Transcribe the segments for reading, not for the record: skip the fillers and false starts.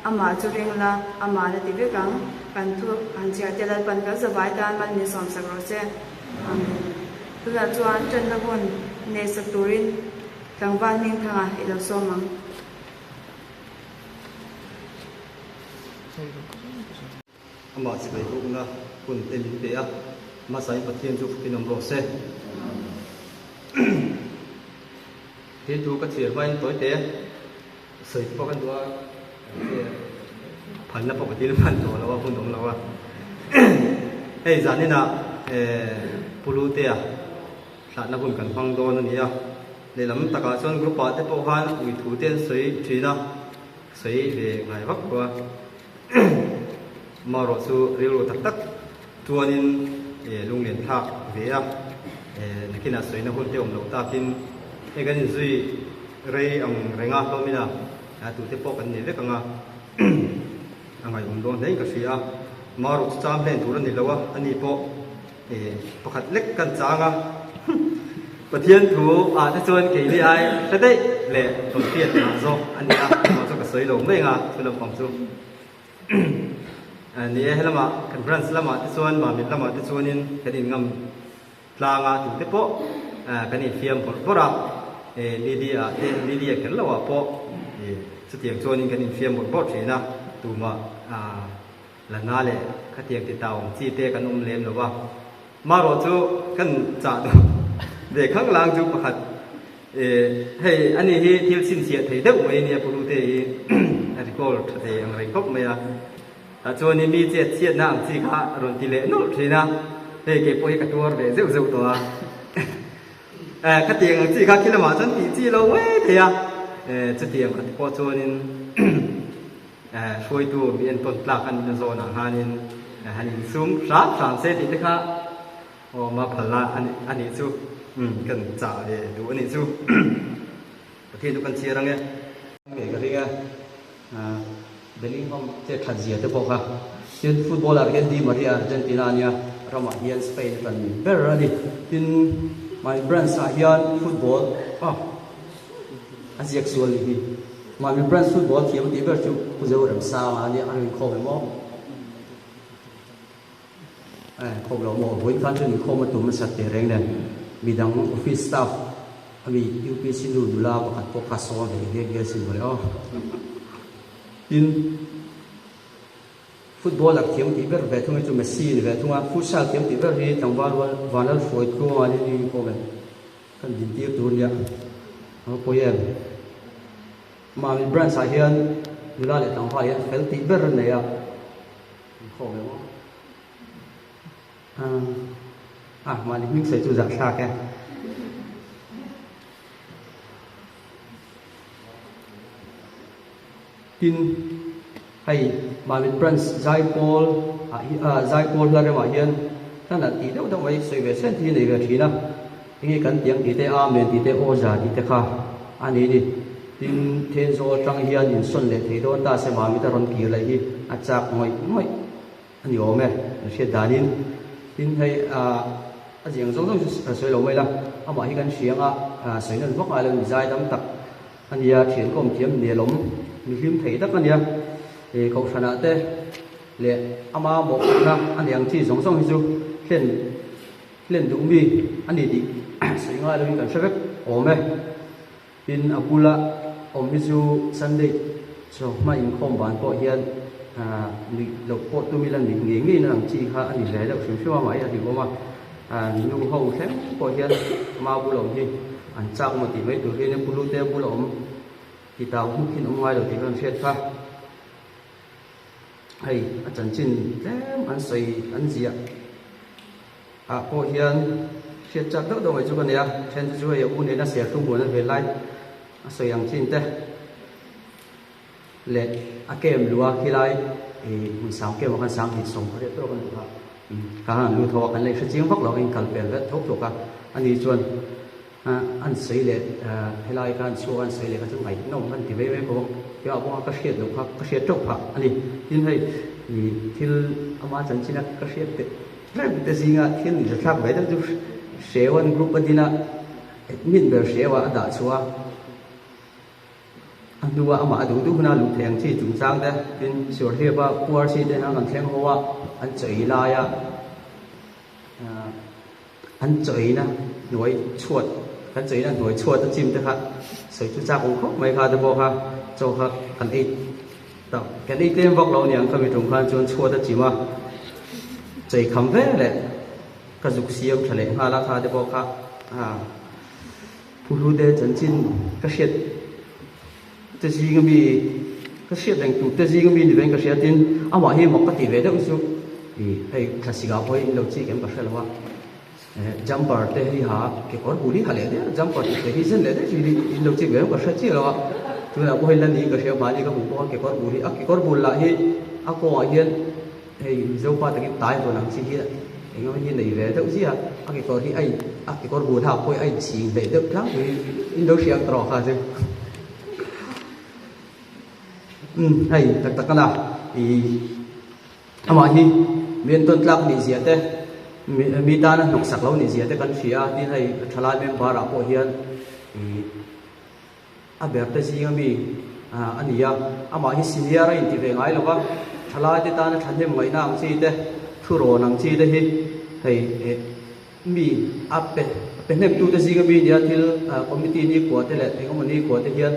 ama chu ring la ama na ti ve kang kan thu an chia te dal pan ka zawai dan man ni som sak ro che tu la chuan chen na bon ne sa turin tang van ning thanga ilo somang ama si bai ko na kun te min te a ma sai pathian chu ki nom ro se te tu ka thir mai toi te sei po kan dua phan na po ka til man to la wa kun dom la wa ei zani na pulu te a thla na bun kan phang do na ni a le lam taka chon group pa te po han ui thu ten sei thina sei ve ngai vak wa mà rồi su riu tắc tắc tuanin lung liền thạc về à khi nào sấy nó hôn tiêu ông ta kinh cái gì duy rây ông rây ngã to mi na tụ tiếp bọc cái này với cái ngã ngày ông đón đấy cái gì à mà rồi chạm lên thủ này lâu à anh đi bộ bọc hạt lek căn chang à bậc thiên thủ cái chuan kỳ li ai thế đấy lệ đầu tiên là do anh đi à mà cho cái sấy lâu mấy ngà tôi làm phòng suนี่ให้ละมาคันฟรันส์ละมาที่ส่วนมามิดละมาที่ส่วนนี้กันอินงำลางาถึงเตปโปกันอินฟิล์มผลปราลีเดียกันละว่าโปสเตียงส่วนนี้กันอินฟิล์มผลปรสีนะตัวมาละนาเลยขัดเตียงติดตาองจีเตกันอุ้มเลี้ยมหรือว่ามาโรจูกันจ่าดูเด็กข้างล่างจูประคัดให้อันนี้ที่สินเสียที่เด็กไม่เนี่ยพูดเตะอะไรก็เตะอะไรก็ไม่อะชวนนี้มีเจ็ดเชียดน้ำจีข้ารอนติเลนุทีนะเฮ้เก็บไปกระตัวเดี๋ยวเจ้าตัวขัดเตียงจีข้าคิดละมาจนตีจีเราเว้ยเถียจะเตียงพอชวนนี้ช่วยตัวมีอันต้นปลากันในโซนอาหารนี้อันนี้ซุ้ม3เซนตินะคะโอ้มาพลาอันนี้สู้กันจ่าเลยดูอันนี้สู้ประเทศทุกคนเชียร์รังเนี่ยเก๋กันที่ไงเบลลิงแฮมเจ็ดขัดเสียเตปอกค่ะเช่นฟุตบอลอะไรกันดีมาที่อาร์เจนตินาเนี่ยเรามาเฮียนสเปนกันเบอร์นี่ที่มาแบรนด์สายเฮียนฟุตบอลอาเซียกส่วนนี้มาแบรนด์ฟุตบอลที่มันดีเบอร์ชูผู้เจ้าเริ่มสาวอันนี้อันนี้โคไปมั้งโคเราโม่หุ่นฟันจนโคมาตุ้มมันสัตย์เร่งเนี่ยมีดังออฟฟิศสตาฟมียูพีซินดูดูลาประคัดพวกคาสโซ่เด็กๆสิบเลยin football ak thiam ti ber ve thunga chu Messi ni ve thunga futsal thiam ti ber hi tangwal wanal foi ko ani ni ko ve kan din ti tur ya ko yen ma mi brand sa hian dula le tang hian fel ti ber ne ya ko ve ma ni mix sai chu za sa ke tin hay mà mình brand Zai Paul là cái mà hiện ta là tí đâu đâu vậy xây về sen thì này cái gì na nghe cần tiếng tí tê amen tí tê oza tí tê kha anh ấy đi tin thiên số trăng hiện in xuân lệ thì đó ta sẽ mà mình ta rong kia lại đi achak ngồi anh hiểu không sẽ đàn tin hay riêng giống giống xây lâu mấy là mà khi cần xiềng xây nên vóc ai là Zai đâm tập anh ấy thiền công thiếm nề lắm mình phim thấy tất cả nha thì cậu sản ạ tê lệ ama một na anh em chỉ giống giống như lên đúng mi anh đi sử dụng ai là mình cần sẽ biết ổn mẹ in apula ổn như Sunday so mà in không bán bỏ hiện mình lộc bỏ tôi mình là mình nghĩ là chỉ ha anh đi lấy được số số mấy thì có mà nhu hầu thế bỏ hiện mà bu lồng gì anh chắc một tí mấy tuổi kia nên bu tê bu lồng thì tao cũng khi ông ngoài đầu thì con xét pha hay chân chín thế anh xây anh gì cô hiền xét chặt đỡ đâu vậy chú con này trên chú ấy u này nó sẽ không muốn về lại xây hàng chín thế lệ kem lúa khi lại thì mình sáng kem một con sáng thì sống có thể tốt hơn nữa cả hàng lưu thọ cái này sẽ chiếm phát lộc anh cần bền rất tốt thuộc cả anh đi chuồn anh xây lệ hay là cái số anh xây lệ cái chỗ này nông anh thì về có cái ông có cái được hoặc cái xe trộn hoặc anh đi tin hay thì ama chân chỉ là cái xe tệ rất là gì ngã thiên thì khác vậy đó chú xe one group bên na admin về xe và đã xóa อันดูว่าอามาดูดูขนาลุกแทงที่จุงจางเด้เป็นส่วนที่ว่าปัวที่เด้นะกันแทงหัวอันเจยลายอันเจยนะหน่วยชวดอันเจยนะหน่วยชวดตั้งจิมเด้ค่ะใส่จุงจางของเขาไม่ค่ะจะบอกค่ะโจค่ะกันอีต่อกันอีเต็มบอกเราเนี่ยเขามีตรงกันจนชวดตั้งจิมว่าใจคำเว้แหละก็จุกเสียมทะเลมาราคาจะบอกค่ะผู้รู้เดจันจินก็เช็ดแต่สิ่งก็มีก็เสียดังตุแต่สิ่งก็มีนี่เป็นก็เสียดินอาว่าเฮมก็ตีเวดก็สุไอ้คลาสสิกาพอยเราจีกันก็เสียแล้วว่าจัมเปอร์เตะที่หาเกี่ยวกับบุรีหาเลยเด้จัมเปอร์เตะที่เส้นเลยเด้ที่เราจีกันก็เสียจีแล้วว่าตัวเราพอยนั่นนี่ก็เสียมานี่ก็บุกเกี่ยวกับบุรีเกี่ยวกับบุรีละเฮอาก็ว่าเฮียนไอ้เจ้าป้าตะกี้ตายตัวนั้นสิเฮียไอ้ก็เฮียนในเวดก็สิฮะเกี่ยวกับที่ไอ้เกี่ยวกับบุรีหาพอยไอ้สิเวดก็ครั้งนี้เราเสียตรอกค่ะเจ้ hay tak na ama hi men ton tlak ni zia te mi ta na nok sak lo ni zia te kan thia ni hay thala mem bara po hian a ber te singa mi ania ama hi senior in ti ve ngai lo ba thala te ta na than hem mai na ang chi te thu ro nang chi te hi hay mi ape pe nem tu te singa mi dia thil committee ni ko te le engom ni ko te hian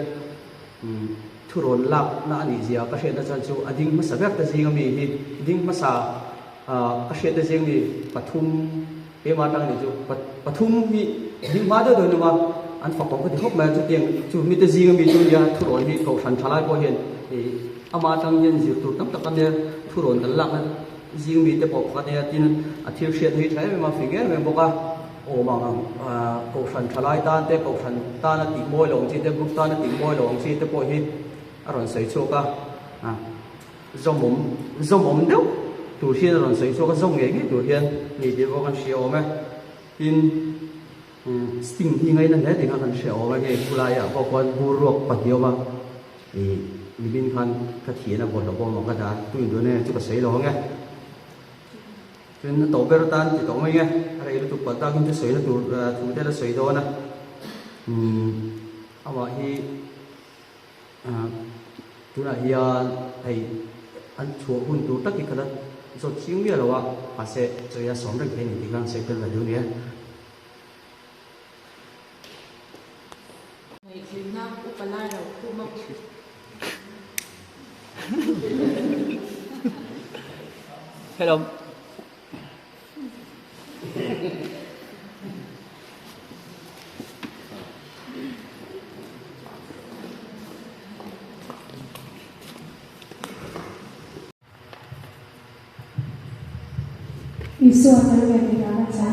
ทุรนลักน่าหนีเสียกเกษตรจันทร์จูอดิ่งมาสักแต่สิ่งมีหิดิ่งมาสาเกษตรสิ่งมีปฐุมเอมาตั้งนี่จูปฐุมมีดิ่งมาด้วยนะว่าอันฝักของก็ที่เขาแม่จูเตียงจูมีแต่สิ่งมีจูยาทุรนที่เขาสันทลายพอเห็นอามาตั้งยันจิตตุตั้งแต่กันเนี่ยทุรนแต่ลักนั้นสิ่งมีแต่บอกกันเนี่ยที่นั่นอาทิตย์เชียร์ที่ใช้มาฟิกเกอร์มันบอกว่าโอ้บางเขาสันทลายตานแต่เขาสันตานติมวยลงจีแต่บุกตานติมวยลงจีแต่พอเห็นอร่อยใส่ชัวก็จมเดียวตัวเฮียนอร่อยใส่ชัวก็จมเงี้ยตัวเฮียนนี่เดี๋ยวกันเชียวไหมอินสติงที่ไงนั่นแหละที่กันเชียวไหมเงี้ยผู้ลายอ่ะพอคนบูรวกปัดเดียวมามีบินคันกระเทียนบนระบบมันก็ได้ตัวอื่นเนี่ยจะก็ใส่หรอไงจนตัวเบอร์ตันที่ตัวไม่ไงอะไรตัวปัดตาขึ้นจะใส่แล้วตัวแต่ละใส่โดนนะเอาว่าที่ตัวนั้นยาไอ้อันชัวหุ่นตัวตักอีกขนาดจดชิงเยอะแล้วว่าภาษาจะยาสอนเรื่องแค่นี้ที่กันใช้เป็นอะไรดูเนี่ยในคลิปน้ำอุปลาเราคู่มาฮัลโหลมีส่วนอะไรในการรักษา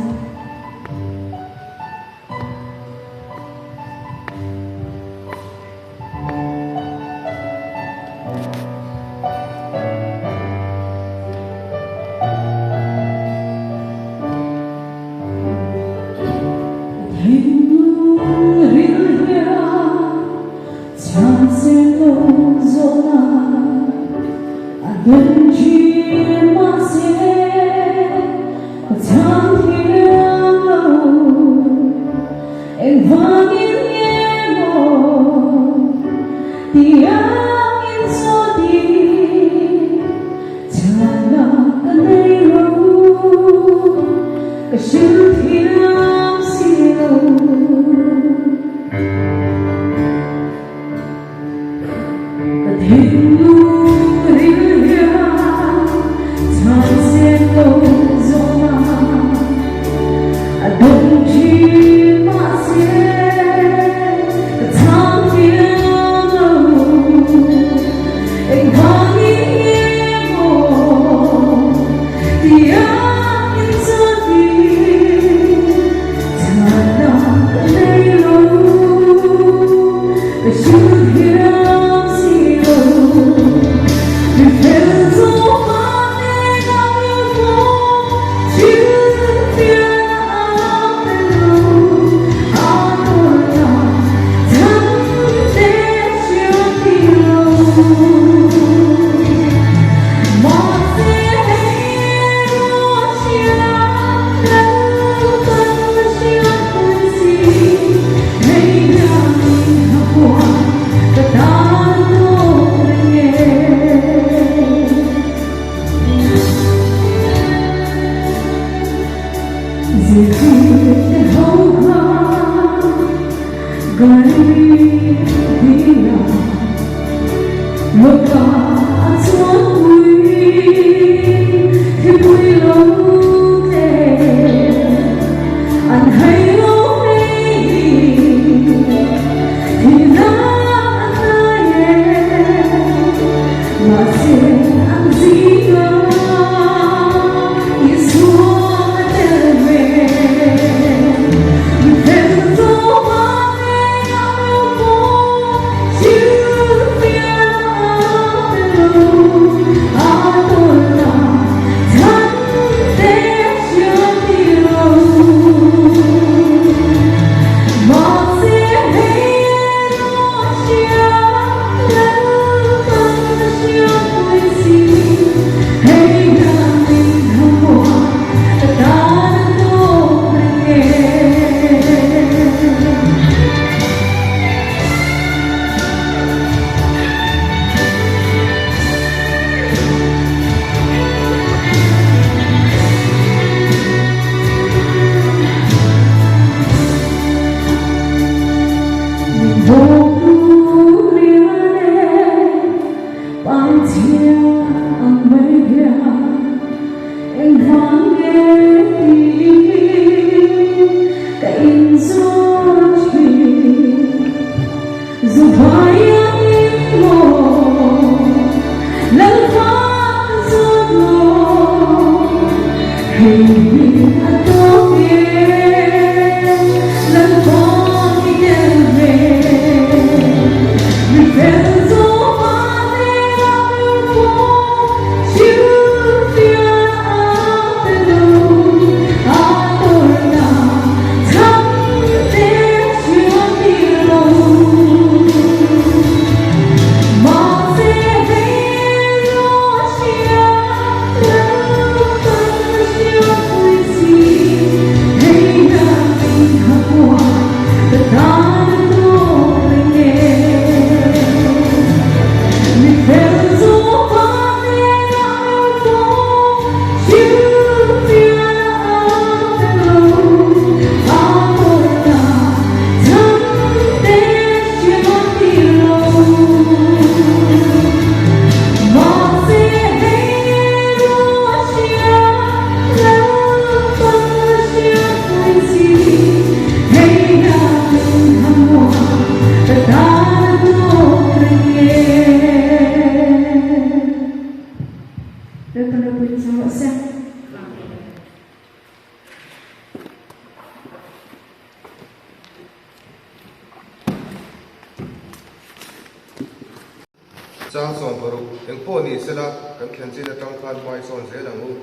Trang son baru yang po ni sila kan khenji na tang khan mai son se langu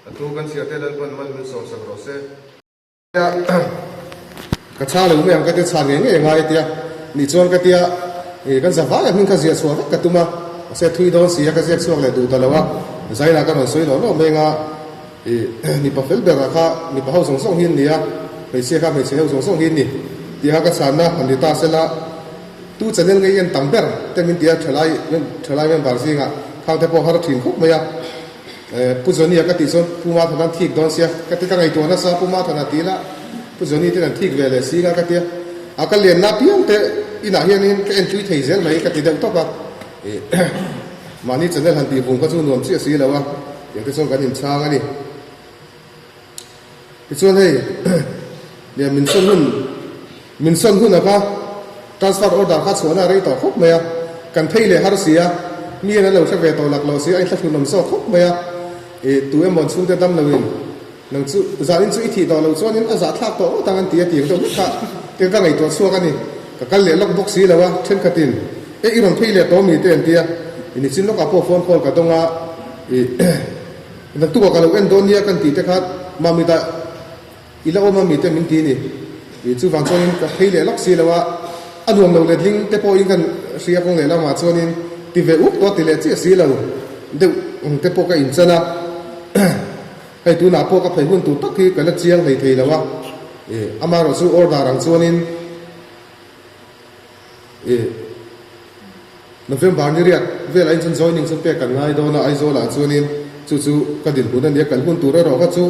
atu kan sia te dan pan man min son sak ro se ya ka cha lu me ang ka te cha nge nge ngai tia ni chon ka tia e kan za va ya min ka zia chwa ka tuma se thui don sia ka zia chwa le du ta lawa zai na ka no soi lo no me nga e ni pa fel ber kha ni pa ho song song hin ni ya me sia ka me sia ho song song hin ni ti ha ka sa na han ni ta se la tu channel ngai yan tamper te min tia thlai men bar singa khang te po har thin khop maya pu zoni ka ti son pu ma than thik don sia ka ti ka ngai to na sa pu ma thana ti la pu zoni te nan thik ve le singa ka tia akal len na piang te ina hian in ka entry thei zel mai ka ti deu to ba mani channel han ti bung ka chu nuam chi si lawa yang te son kan in chang ani ti chon hei le min son hun aka transfer order kha chona rei to khop maya kan thei le har sia mi na lo sa ve to lak lo sia ai thla thu nom so khop maya e tu em mon chung te dam lawin nang chu za in chu i thi to lo chuan in a za thlak to tang an ti ti to kha te ka ngai to chuak ani ka kal le lok box si lawa then khatin e iron thei le to mi te an tia ini chin lok apo phone call ka donga e na tu ka lo en don nia kan ti te khat mami da ila o mami te min ti ni e chu wang chuan in ka thei le lok si lawa anuam lo le ding te po in kan ria pong le la ma chuanin ti ve up to ti le chi si lo de te po ka in chana kai tu na po ka phai hun tu tak ki ka la chiang nei thei lawa e ama ro chu order rang chuanin e November ni riat ve la in chun joining chu pe kan ngai do na ai zo la chuanin chu ka din hun an ya kan hun tu ro ka chu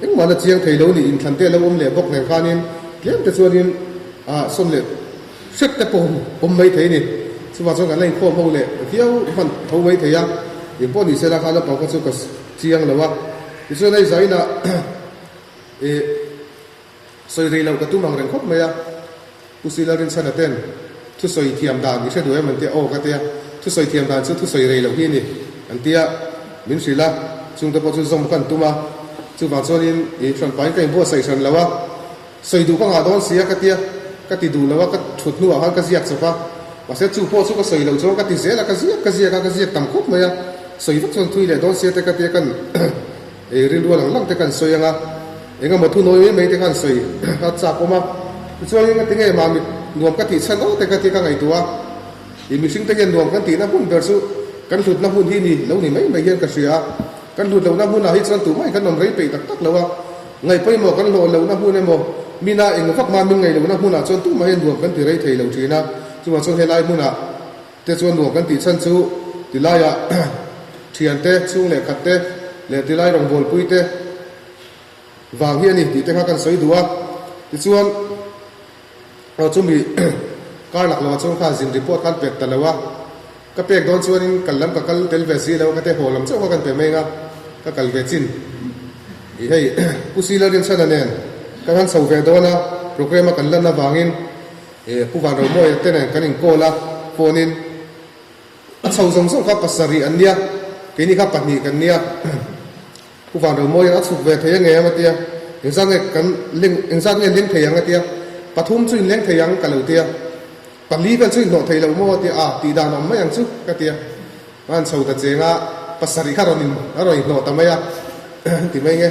eng ma la chiang thei lo ni in than te lo om le bok ne khanin tlem te chuanin a som le set te pom mai thei ni chu wa chong kan lai kho mo le hiau man tho mai thei ya in po ni se la khala pa ka chu ka chiang lawa ti so nei zaina e soi rei lo ka tu mang reng khop mai ya usila rin sana ten thu soi thiam dan ni se du man te o ka te thu soi thiam dan chu thu soi rei lo hi ni an tia min sila chung te po chu zom kan tuma chu wa chon in e tran pai kai bo sai san lawa soi du ka nga don sia ka tia ka ti du lawa ka thut nu ha ka ziak chapa ว่าเสียจูพ่อสุก็สวยเราจ้องกันติเสียแล้วก็เสียต่ำคุบมาอ่ะสวยทุกส่วนทุยเลยโดนเสียแต่ก็เตียกันเรียนรู้หลังแต่กันสวยยังอ่ะเองก็มาทุนน้อยไม่แต่กันสวยถ้าจับออกมาช่วยยังก็ติงไงมามีรวมกันติฉันโอ้แต่ก็ติกันไงตัวอีมีสิ่งที่ยังรวมกันตินะพุ่นเดือดสุกันหลุดน้ำพุ่นที่นี่แล้วนี่ไม่เห็นกันเสียกันหลุดเราน้ำพุ่นอะไรฉันตัวไม่กันนำไรไปตักแล้วว่าไงไปหมดกันโหลเราน้ำพุ่นไงหมดมีนาเองฟักมามีไงเราน้ำพุ่นอ่ะจนตัวไม่เห็นรวมกันติไรไทยเราทีนะจังหวะช่วงเฮลัยพุ่นอ่ะแต่ส่วนรวมกันติฉันสู้ติลายอ่ะเทียนเตะช่วงเล็กขัดเตะเล็กติลายรองบอลปุยเตะวางเฮียนี่ติเตะข้ากันสวยดัวติส่วนเราจุ่มมีการหลักเราช่วงข้าสินรีพอร์ตการเป็ดแต่ละว่าก็เป็ดโดนส่วนกันล้ำกับกันเตลเวซีแล้วก็เตะโหลำเจ้ากันเป็ดไม่งับก็กันเวจินอีให้ผู้ซีเลอร์ดินชันนั่นเองก็ท่านสาวเวดโนะโปรแกรมกันล้ำนะวางินผู้วางเราโม่เต้นกันอินโกละโฟนินสาวส่งครับปัสสรีอันเนี้ยกินี่ครับปัจจุบันเนี้ยผู้วางเราโม่ยังสุกเวทยังไงมาเตียยังสร้างกันเลี้ยงยังสร้างเลี้ยงเทียงมาเตียปฐมช่วยเลี้ยงเทียงกันเลยเตียปัจจุบันช่วยหน่อเทียเราโม่เตียตีดานอมไม่ยังสุกกันเตียมันสาวตัดเจงปัสสรีข้าเราหน่อทำไมตีไม่ไง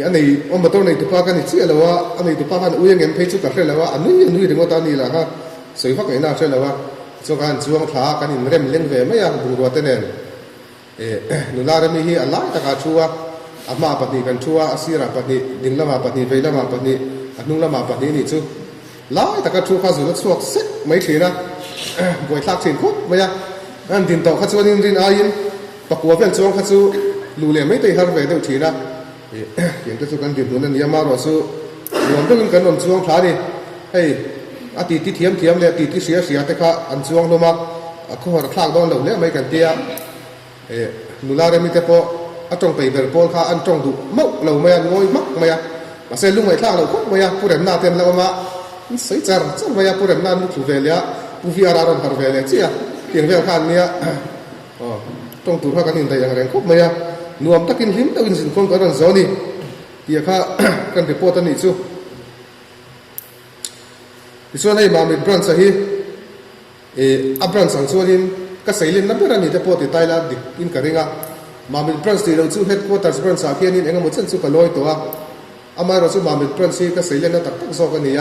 อันนี้อมตัวนี้ตุปากันนี่เชื่อแล้วว่าอันนี้ตุปากันอุ้ยยังเงินเพชรกับเรื่องแล้วว่าอันนี้ถึงว่าตอนนี้แหละฮะสวยฟักไงน่าเชื่อแล้วว่าช่วงการช่วงท้ากันนี่เริ่มเล่นเวไม่ยังบูรัวเต้นเองนุลาเรมีฮีอัลลาห์ตะการชัวอามาปฏิกันชัวอาศิระปฏิดิงละมาปฏิเวละมาปฏิอนุละมาปฏินี่ชูลาตะการชัวข้าสุดสวกเซ็กไม่ถีนะบ่อยทักถิ่นคุกไม่ยังอันดินต่อข้าชัวนินรินอายินปะกัวเป็นช่วงข้าชัวลูเล่ไม่ได้ฮาร์เวเดอร์ถีนะอย่างที่สุกันดินนั้นยามารอสู้รวมถึงกันนช่วงท้านี่ให้อาทิตย์ที่เทียมเลยอาทิตย์ที่เสียแต่ข้าอันช่วงลงมาข้อหาคลากโดนเหล่านี้ไม่กันเตี้ยนุลาเรมิเตปอันตรงไปเบอร์โพลข้าอันตรงดูมักเราไม่งอยมักไม่มาเซลุงไม่คลากเราคุกไม่ผู้เรียนนาเต็มแล้วมาใส่จารจารไม่ผู้เรียนนามุขเวลียผู้ฟิอารารันฮาร์เวลียเจียเพียงเวลข้านี้ตรงตัวข้ากันอินได้อย่างแรงคุกไม่นวมตะกินหิมตะกินสินคงกันนั่นโซนี่เดียข้ากันไปโพตันนี่ชูส่วนให้มามีบรันส์ฮีอับรันสังส่วนนี้ก็ใส่เล่นนับเป็นนี่จะโพติไตละดิอินกระเริงมามีบรันส์ที่เราชูเฮดโควอเตอร์บรันส์อาเพียนี่เองก็หมดเส้นสุกลอยตัวอามาเราชูมามีบรันส์ก็ใส่เล่นนับตักตักโซกันนี่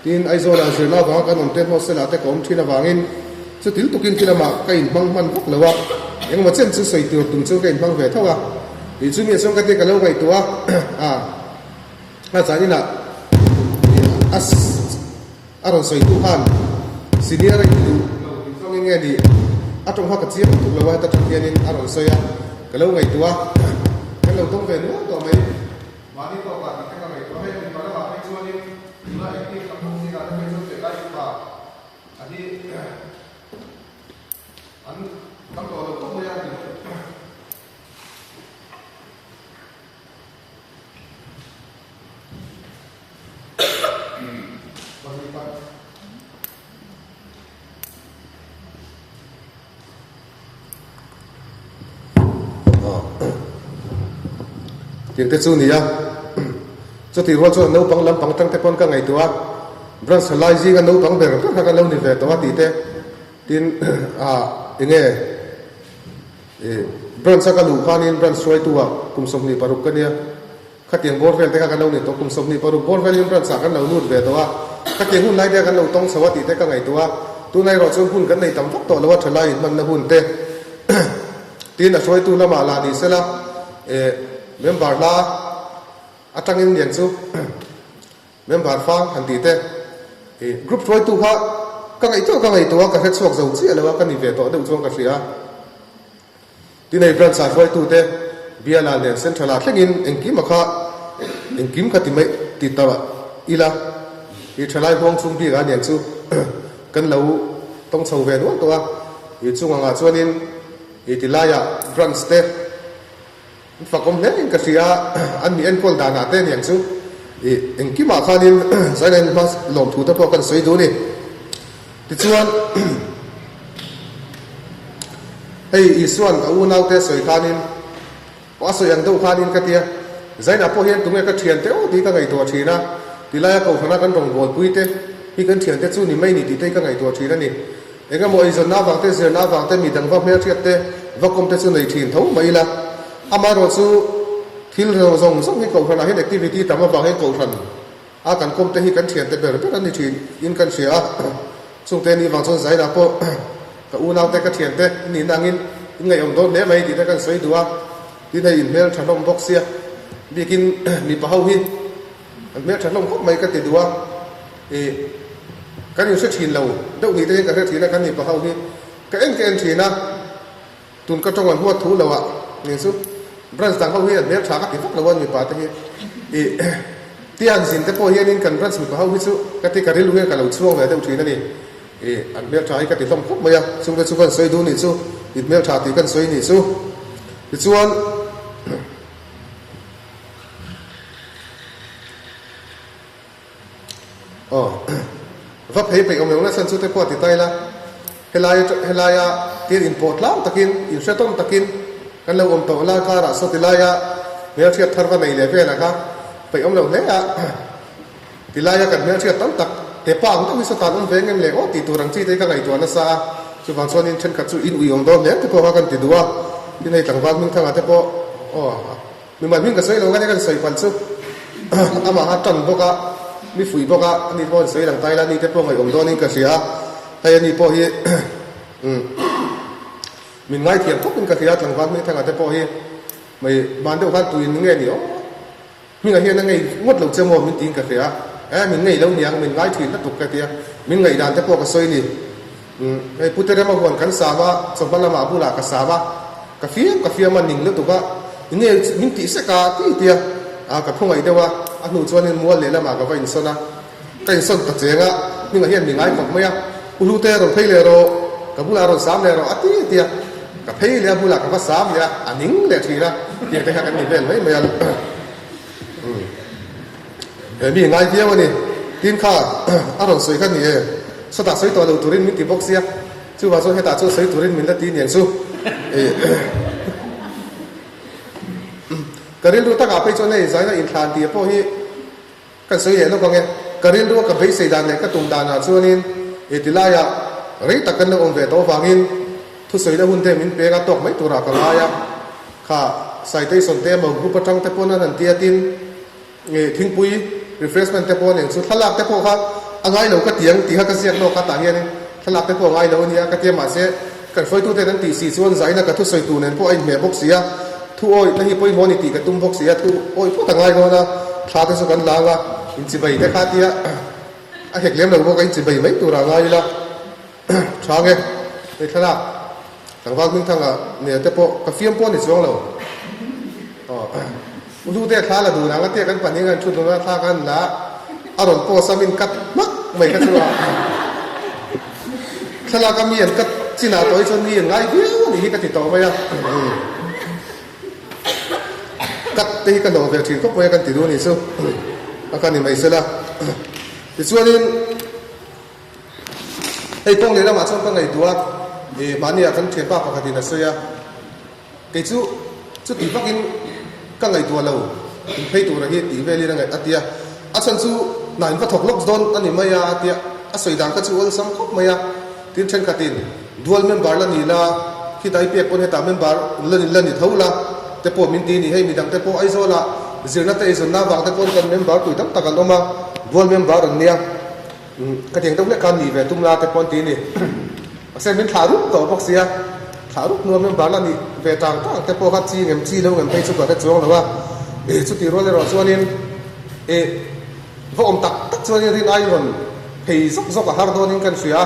ทีนไอโซลาเซลาวางกันนนเตนโฮสเซลาเตคอมที่นาวางินสุดที่ตุกินที่นามาก็อินบังมันพวกเราเองหมดเส้นสุดใส่ตัวตุ้งชูก็อินบังเวทเท่าดิจุมีส่งกันที่กันแล้วไงตัวอาจารย์นี่นะอารมณ์ใส่ตู้พันสิเดียร์อะไรดูฟังยังไงดีอาตรงหักกระเจี๊ยบถูกเราไว้ตัดเทียนอารมณ์ใส่กันแล้วไงตัวกันเราต้องเป็นว่าตัวไหมวันนี้ตัวกันกันไงตัวให้เป็นตัวละบาทให้ช่วยนี่ว่าไอ้ที่ทำสิ่งที่ไม่ช่วยได้ป่ะอันนี้อันตั้งตัวเราต้องพยายามยังแต่ช่วงนี้จุดที่ว่าช่วงนู้ปังลำปังตั้งแต่ก่อนก็ไงตัวบรัสไลซีกันนู้ปังเบอร์ก็ถ้ากันเรานี่เวตัวตีเตตินยังไงบรันสักลูกพานินบรันสวยตัวคุมสมนีปารุกันเนี่ยขัดยังบอลเฟลแต่กันเรานี่ตัวคุมสมนีปารุบอลเฟลยังบรันสักกันเรานู่นเวตัวขัดยังหุ่นไล่เดียกันเราต้องสวัสดีแต่ก็ไงตัวในเราช่วงหุ่นกันในตำฟักตัวแล้วว่าทลายมันละหุ่นเตตินสวยตัวละมาลาดีเสละเมื่อบาร์ลาอัตรังอินเดียนซูเมื่อบาร์ฟังหันตีเตกรุ๊ปช่วยตัวก็ไงตัวกันเฮ็ดสวกเจ้าเสียแล้วว่ากันนี่เวตัวเดี๋ยวช่วงกันเสียที่ในบรันสาช่วยตัวเตเบียร์ลาเนี่ยเซ็นทรัลลาเล่นเอ็งกิมข้าเอ็งกิมข้าที่ไม่ติดตัวอีละอีทลายห้องชุ่มพี่กันอย่างซูกันเราต้องเช่าเวตัวตัวอีช่วงงานช่วงนี้อีที่ลายบรันสเตฝักอมเล่นก็เสียอันมีเอ็นโคลดานาเต้นอย่างซูเอ็งกิมาข้านี่ใส่เล่นมาหลงถูตะพอกันสวยดูนี่ที่ส่วนให้อีส่วนเอาหน้าเตะสวยข้านี่ว่าสวยอย่างดูข้านี่ก็เตียใจน่ะพอเห็นตรงนี้ก็เทียนเตะโอ้ดีก็ไงตัวทีนะที่ไล่เขาขนาดกันตรงบอลปุ้ยเตะที่กันเทียนเตะสู้นี่ไม่นี่ที่เตะก็ไงตัวทีนั่นนี่ เองก็มวยจนน้าวังเตเสียน้าวังเตมีดังว่าเมียเทียเตว่าคมเตสุนัยทีนเท่าไม่ละอามาโรซูที่เราส่งส่งให้เขาขนาดให้แอคทิวิตี้แต่มาฟังให้เขาทันอาการคมเตให้กันเทียนเตเบอร์เป็นอันนี้ทีอินกันเสียส่งเตนี่วังส่งใจนะพอกับอูนาวเตกันเทียนเตนี่นางอินไงอมโดนเนี่ยไม่ดีแต่กันสวยดูว่าที่ในอินเมลฉันลงบ็อกเสียบีกินมีปะเฮาหินเมลฉันลงก็ไม่กันติดดูว่ากันอยู่เสียทีนเราเดี๋ยวนี้เตกันเสียทีนะกันมีปะเฮาหินก็เอ็นทีนะตุนก็จ้องวันหัวทูเราอ่ะนี่สุบรันส์ต่างเขาเฮียเมลชาก็ติดฟักเราวันมีปาเตะที่อันสินแต่พอเฮียนี่กันบรันส์มีปะเฮาหินสุก็ที่การเรียนรู้กันเราช่วงเลยเดี๋ยวทีนั่นนี่อันเมลชาก็ติดต้องครบมาอ่ะซึ่งเป็นสุกันสวยดูนี่สุอินเมลชาติกันสวยนี่สุที่ส่วนอ๋อว่าเพย์ไปเอาเมลนั่นสันสุดแต่พอติดใจละเฮลายาที่อินพอร์ตล้างตะกินอินเชต้นตะกินกันเราอมโตลาการะสติลายาเมลเทียทาร์วันในเลเวลนะครับไปเอาเมลเลยอ่ะติลายากันเมลเทียตั้งตักเทป้าของต้องมีสตาร์ทมันเวงเงินเลยโอ้ติดตัวรังจีได้ก็ไงตัวนั่นซะสุวรรณส่วนนี้ฉันขัดสู้อินอุยองโดนเลยที่พอกันติดตัวที่ในต่างบ้านมึงทางอาที่พออ๋อมีมันวิ่งกับสวยเราก็ได้กันสวยฟันซุอามาฮัตตันพวกมีฝุ่ยพวกอันนี้พอสวยหลังไตแล้วนี่ที่พอไงองโดนนี่ก็เสียแต่อันนี้พอเฮียmình ngay thiệt phúc mình cả thiệt chẳng quan mình thằng ở đây bỏ hi mày bán đâu phát tùy những nghe nhiều mình ở hiện ngày ngót lồng chơi mồm mình tin cả thiệt mình ngày lâu nhàng mình ngay thiệt nó tục cái thiệt mình ngày đàn thế bỏ cái xoay nè cái bút thế mà còn cắn xà ba xong bắt làm áp bù là cái xà ba cà phê mà nín lúc tục á những ngày những tí sẽ cả tí thiệt cái phong ấy đâu á anh nuôi cho nên mua lấy làm cái vay sơn á cái sơn thật dễ á mình ở hiện mình ngay còn mấy á ulu tê rồi thấy rồi cái bù là rồi sám rồi tí thiệtกับเฮียบุลักกับภาษาเนี่ยอันนี้เลยทีละเดี๋ยวจะหากันมีเป็นไหมไม่เอามีไงเดียวนี่ทีนข้าอารมณ์สวยกันนี่สตาร์สวยตัวเราตุรินมิติบ็อกเซียชื่อว่าสวยให้ตาสวยตุรินมินละตีนอย่างสู้ก็เรียนรู้ตั้งแต่ไปจนในใจน่ะอินทานตีพวกนี้กันสวยอย่างนั้นก็ไงก็เรียนรู้กับไปเสียดานเนี่ยก็ตุ่มดานาส่วนนี้ติลายะเรื่องตะกันเราองเวทตัวฟังอินทุสวยแล้วหุ่นเต็มินเปกตกไม่ตัวรักลายะข้าใส่ใจสนเต็มกุปจังเตปนันเตียตินทิ้งปุย refreshment เตปนอย่างสุดทลักเตปค่ะอะไรเราก็เตียงตีฮักเสียงเราก็ต่างอย่างนี้ทลักเตปอะไรเราเนี่ยก็เตียมาเสียกันไฟตู้เตนั้นตีสี่ส่วนใจนะก็ทุสวยตัวนั้นพวกไอ้เมียบกเสียทุโอ้ยนั่นที่ปุยหัวนี่ตีกับตุ้มบกเสียทุโอ้ยพวกต่างอะไรเรานะชาเตสุกันลางละอินจิบัยเตคาเตียไอ้เห็กเลี้ยงเราพวกอินจิบัยไม่ตัวรักอะไรละชาเงในทลักทางว่ามึงทางเนี่ยแต่พอกาแฟป้อนในช่วงเราอ๋อดูเตะท่าละดูนะก็เตะกันปันนี้กันชุดนั้นท่ากันละอารมณ์โปสามินกัดมักไม่กันชัวถ้าเราก็มีอันกัดจีน่าตัวชนมีอย่างไรเดียวนี่ก็ติดต่อไปอ่ะกัดตีกันโดนเวทีก็ไปกันติดดูนี่สู้อาการนี่ไม่เสียละที่ส่วนนี้ไอ้พวกนี้เรามาชมกันในตัวมันเนี่ยกันเทียบปากตินะเสียกิจจุดที่ฟักอินกันไงตัวเราให้ตัวเราเห็นตีเวลีนั่งไงอัตยาอัศจุนายก็ถกล็อกโดนอันนี้ไม่ยาอัตยาอัศวิดังก็จูอันสังคบไม่ยาที่เช่นกันตินดูอัลเมมบาร์ละนี่ละที่ได้เปียกคนให้ตามเมมบาร์ละนี่เท่าละแต่พอมินตีนี่ให้มีดังแต่พอไอโซละเสียนัดแต่ไอโซน่าวังแต่คนกันเมมบาร์ตุยตั้งตะกันออกมาดูอัลเมมบาร์อันเนี้ยก็ยังต้องเล่นการหนีเวทุมลาแต่คนตีนี่เส้นเป็นถารุกต่อพวกเสียถารุกนัวมันบาลนี่เวทางตั้งแต่พวกเขาจีเงินจีแล้วเงินไปสุดกว่าที่จ้องแล้วว่าสุดที่รู้เลยเราส่วนนี้พวกอมตักส่วนนี้ที่ไอ้คนเพย์ซกกับฮาร์ดโดนิงกันเสีย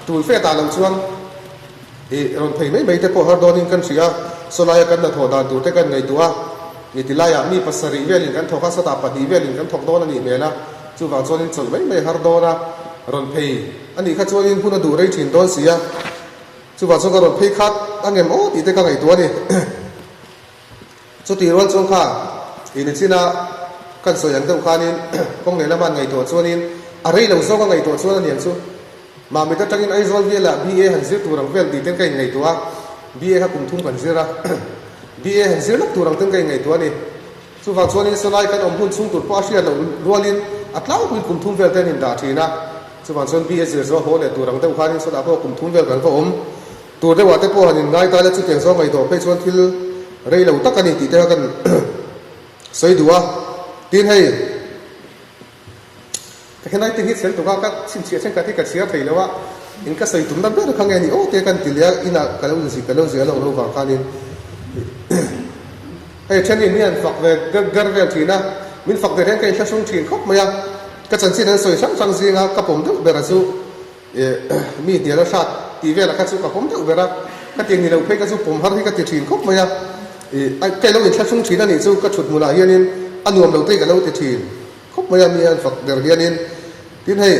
ตัวเฟตาเราส่วนเราเพย์ไม่แต่พวกฮาร์ดโดนิงกันเสียส่วนอะไรกันนะถอดตัวแต่กันไงตัวที่ไล่มีภาษารีเวลิงกันถอดข้าสตาปฏิเวลิงกันถอดโดนนี่เมล่ะจู่ว่าส่วนนี้ส่วนไม่ฮาร์ดโดนะรอนเพย์อันนี้ข้าส่วนนี้พูดดูได้ถึงโดนเสียจู่ว่าส่วนการรอนเพย์คัดอันเงี้ยโอ้ตีแต่กันไงตัวนี่สุดที่รู้ส่วนข้าอินสินะกันส่วนอย่างเดียวกันนี่คงเนี่ยละมันไงตัวส่วนนี้อะไรเราส่วนกันไงตัวส่วนนั้นอย่างสุดมาไม่ต้องจังอินไอซ์วอลเวล่ะ BA หันเสียตัวรังเวลตีแต่กันไงตัว BA ข้าคุมทุ่มกันเสียละ BA หันเสียนักตัวรังแต่กันไงตัวนี่สุดว่าส่วนนี้สลายกันอมหุ่นสูงตัวป้าเชียร์เราล้วนลินอัตลาคุมทุ่มเวลแต่นินดาทีนะ chu van son bi ezir zo ho le tu rang te khan in so da po kum thum vel kan ko tu de wa te po hanin ngai ta le chu tiang zo ngai to pe chuan thil rei lo tak ani ti te kan soi duwa tin hei cái này tình hình chúng ta các xin chia sẻ cái chia thầy là vậy, những cái xây tụng đâm rất là khang nghe ni, ô thế kan tilia ina cái lâu gì lâu lâu vàng khanin, hay trên này miền phật về gần về thì na, miền phật về đến cái sát sung thìn khóc mày, cái chân xin hắn soi sáng sang gì ngà, cái bom đó về là su, mi tiền là sát, thì về là cái su cái bom đó về là cái tiền này lâu phải cái su bom hắn cái tiền thìn khóc mày, cái lâu sát sung thìn này su cái chuột mù la hiền nên anh nuông đầu tiên cái lâu tiền thìn khóc mày miền phật về hiền nên tin hay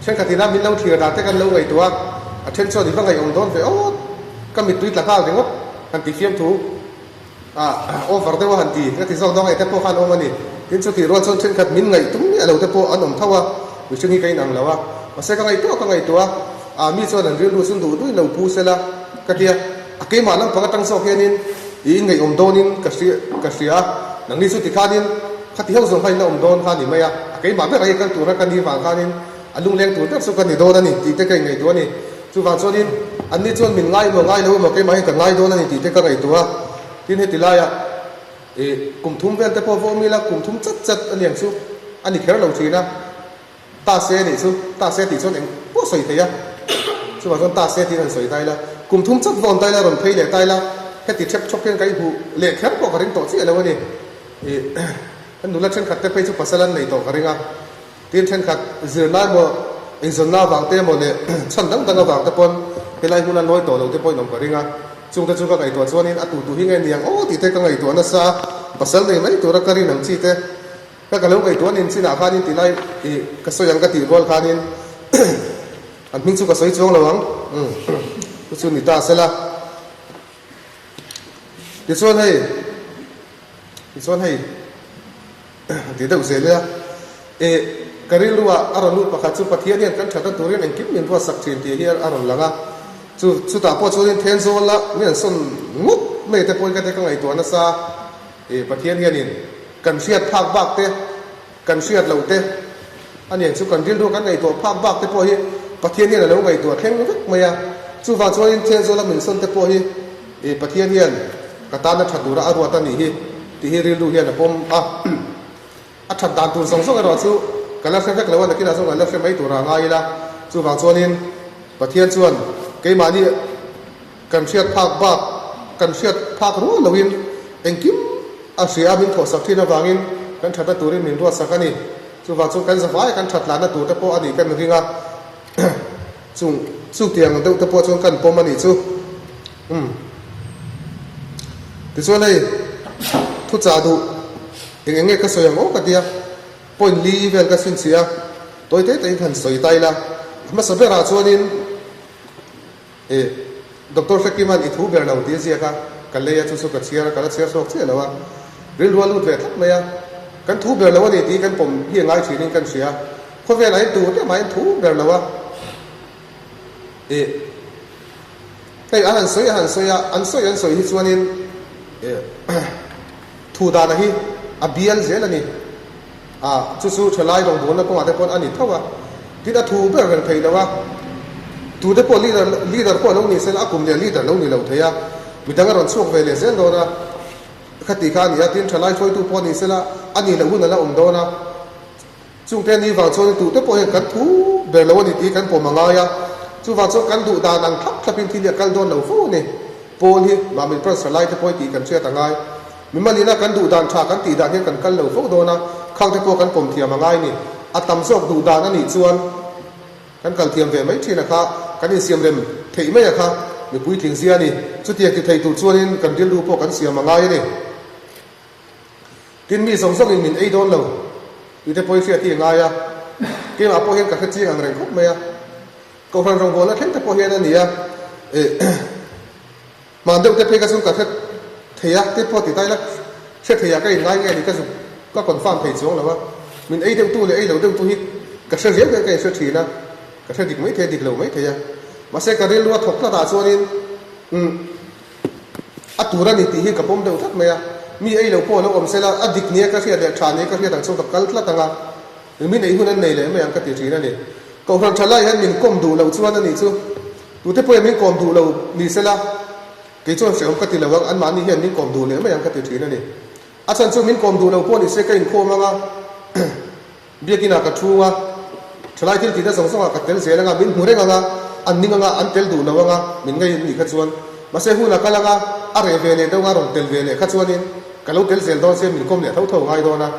trên cái nào mình lâu thì đã thấy cái lâu ngày tuổi trên số thì các ngày ông đón về cái mình tuyệt là cao đúng không hành tỷ phim thú over đây hành tỷ cái thì sau đó ngày tiếp theo hành ông này tin số thì rồi trên cái mình ngày tung lâu tiếp theo anh ông thao vì chuyện cái năng lâu mà sẽ cái ngày tuổi mi số lần riêng luôn xuân đủ lâu pu sẽ là cái kia cái mà nó có tăng số kia nên ngày ông đón nên cái gì năng đi số thì khá nên khát thì không dùng phải là ông đón khá thì mấy cái mà biết cái tuổi nó cần đi vào khá nên anh lung lên tuổi tất số cần đi đâu đó này thì cái ngày tuổi này chú vào cho nên anh đi cho mình ngay lâu mà cái máy cần ngay đâu này thì cái ngày tuổi tin hết thì lại cùng thúng ven tới vô mi là cùng thúng chất anh liền chú anh đi khéo lâu chỉ na ta xe để chú ta xe thì cho nên có sợi thế chú vào cho ta xe thì là sợi tay là cùng thúng chất vòn tay là còn thấy để tay là cái thì chấp chọc cái vụ lệ khéo của cái tổ chức là vậy này anh nói trên khát tới phải chú pasalan này tổ cái gì tin trên khát giờ nay mà anh giờ nào vàng tem mà này chân đắng đắng vàng tập pon cái này cũng là nói tổ đầu tập pon nằm cái gì chúng ta cái tổ cho nên tụ hi ngay niang thì cái ngày tổ nó sa pasal này mấy tổ ra cái nằm chi thế cái lâu ngày tổ nên xin à khan nên thì lại cái số yang cái tỷ bol khan nên anh mình chú cái số chung là vắng chú người ta sẽ là cái số này thì đâu dễ nữa cái này luôn aron luôn pakhat chu pathian hian kan thata turin an kim min ro sak thin ti hian aron langa chu ta po chu ten zol la mian son nguk me te poi ka te ka ngai to na sa pathian hian in kan siat phak bak te kan siat lo te ani chu kan dil do kan ngai to phak bak te po hi pathian hian lo ngai to thleng vek maya chu wa chu in ten zol la min son te po hi pathian hian ka ta na thadura arwa ta ni hi ti hi ril du hian pom thật đàn tuần sống sót cái đó chú cái là xem phép là cái là xong cái là xem mấy tuổi là ngay là chú vào cho nên và thiên chuồn cái mà đi cần siết phạc bạc cần siết phạc rú lâu in anh kiếm sửa mình thổ sập thiên là vàng in cần thật là tuổi mình đua sạc cái này chú vào cho cần giải phái cần thật là nó tuổi tập po anh cần riêng chú tiền đâu tập po cho cần po mà đi chú thì cho này thuốc giả đủ tiếng nghe cái soi ngó cái dia point li vel cái xin xia tôi thấy thấy thành soi tay là mà sắp ra cho nên doctor Fakiman itu ber nào dia zia ka le chu su ka chia ka chia sok chia lawa ril rual lut ve thak maya kan thu ber lawa ni ti kan pom hi ngai chi ning kan sia kho ve lai tu te mai thu ber lawa cái anh soi hi chuan in thu da na hi bial zel ani chu thalai dong bon na ko ate pon ani thawa tin a thu ber vel thei lawa tu de po leader ko lo ni sel akum le leader lo ni lo theya midanga ron chuak ve le zel do na khati khan ya tin thalai choi tu po ni sela ani lo hun la do na chung te ni wa choi tu te po he kan thu ber lo ni ti kan po manga ya chu wa cho kan du da nang thap thapin ti le kal don lo fu ni pol hi ma mi pro salai te po ti kan che ta ngai mình là căn đủ đàn trả căn tỷ đàn như căn căn lẩu phúc đồ na khang thế cô căn bổn thiềm mà ngay nè tầm số đủ đàn anh chuan căn cần thiềm về mấy chuyện là khác căn đi xiêm đêm thấy mấy là khác mình quý thiền xia nè chút tiền thì thầy tụ chuan nên cần điên đủ po căn xiêm mà ngay nè tin mi sống sống mình ấy đón lẩu vì thế po xia thì ngay à cái mà po hiện cả cái chi hàng này khóc mày à câu phần rong vốn là thế thế po hiện là nè mà đâu thế cái xuống cả thế thầy tiếp po thì tay là sẽ thầy cái ngay nghe thì cái dụng các còn phạm thầy xuống là không mình ấy đem tu là ấy đầu đem tu hít cả sẽ giết cái sẽ chỉ là cả sẽ địch mấy thầy địch lâu mấy thầy mà sẽ cả đến luôn thuộc là ta cho nên tu ra thì hít cả bom đầu thắt mày มีไอ้เราพ่อเราอมเสละอดีตเนี้ยก็เสียเดือดชาเนี้ยก็เสียต่างชาติกันละต่างกันมีในหุ่นนั้นในเลยไม่ยังกติทีนั่นนี่ก็เราชะไล่ให้มินก้มดูเราชวนนั่นนี่ชูดูที่พ่อมินก้มดูเรานี่เสละกี่ชวนเสียงกติเราว่าอันมานี่เห็นมินก้มดูเลยไม่ยังกติทีนั่นนี่อาจารย์ชูมินก้มดูเราพ่อนี่เสกอินโคมาว่าเบียกินากระชูว่าชะไล่ที่ที่ได้ส่งกัดเตลเสียแล้วงามินหูเรื่องงาอันนี้งาอันเตลดูเราว่ามินไงนี่ขัดชวนมาเสียหูนักละงาอะไรเวเนเดวงารองเตลเวเนขัดชวนนี่กะลูเตลเสียดอนเสียมินก้มเนี่ยเท่าไงโดนนะ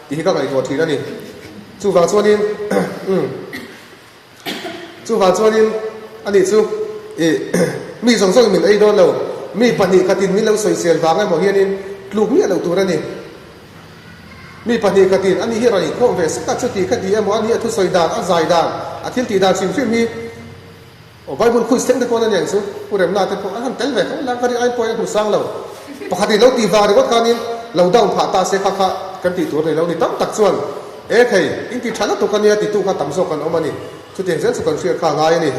ที่ก็ไงตัวทีนั่นนี่ชูฟังชวนนี่ชูฟังชวนนี่อันนี้ชูมีสองมินไอโดนเรามีปนิกตินมิเราสวยเสียฟังไงหมอเฮียนี่ลูกเนี่ยเราตัวนั่นนี่มีปฏิกตินอันนี้ที่เราอีกข้อเวสกัดสติคดีอันนี้ทุสอยดานอันใจดานอาทิตย์ตีดานชิมชิมมีโอ้ใบบุญคุยเส้นตะโกนนั่นอย่างสุผู้เรียนนาตะโกนอันเตลเวทแล้วก็ได้ไอ้ป่วยผู้สร้างเราปกติเราตีวารีวัดการนี้เราดาวผ่าตาเสกค่ะกันตีตัวเลยเรานี่ตั้งตักส่วนเอ๊ะใครอินที่ฉันตัวกันเนี่ยตีตัวกันต่ำส่วนกันเอามานี่สุดที่เส้นสุดกันเสียข้างง่ายนี่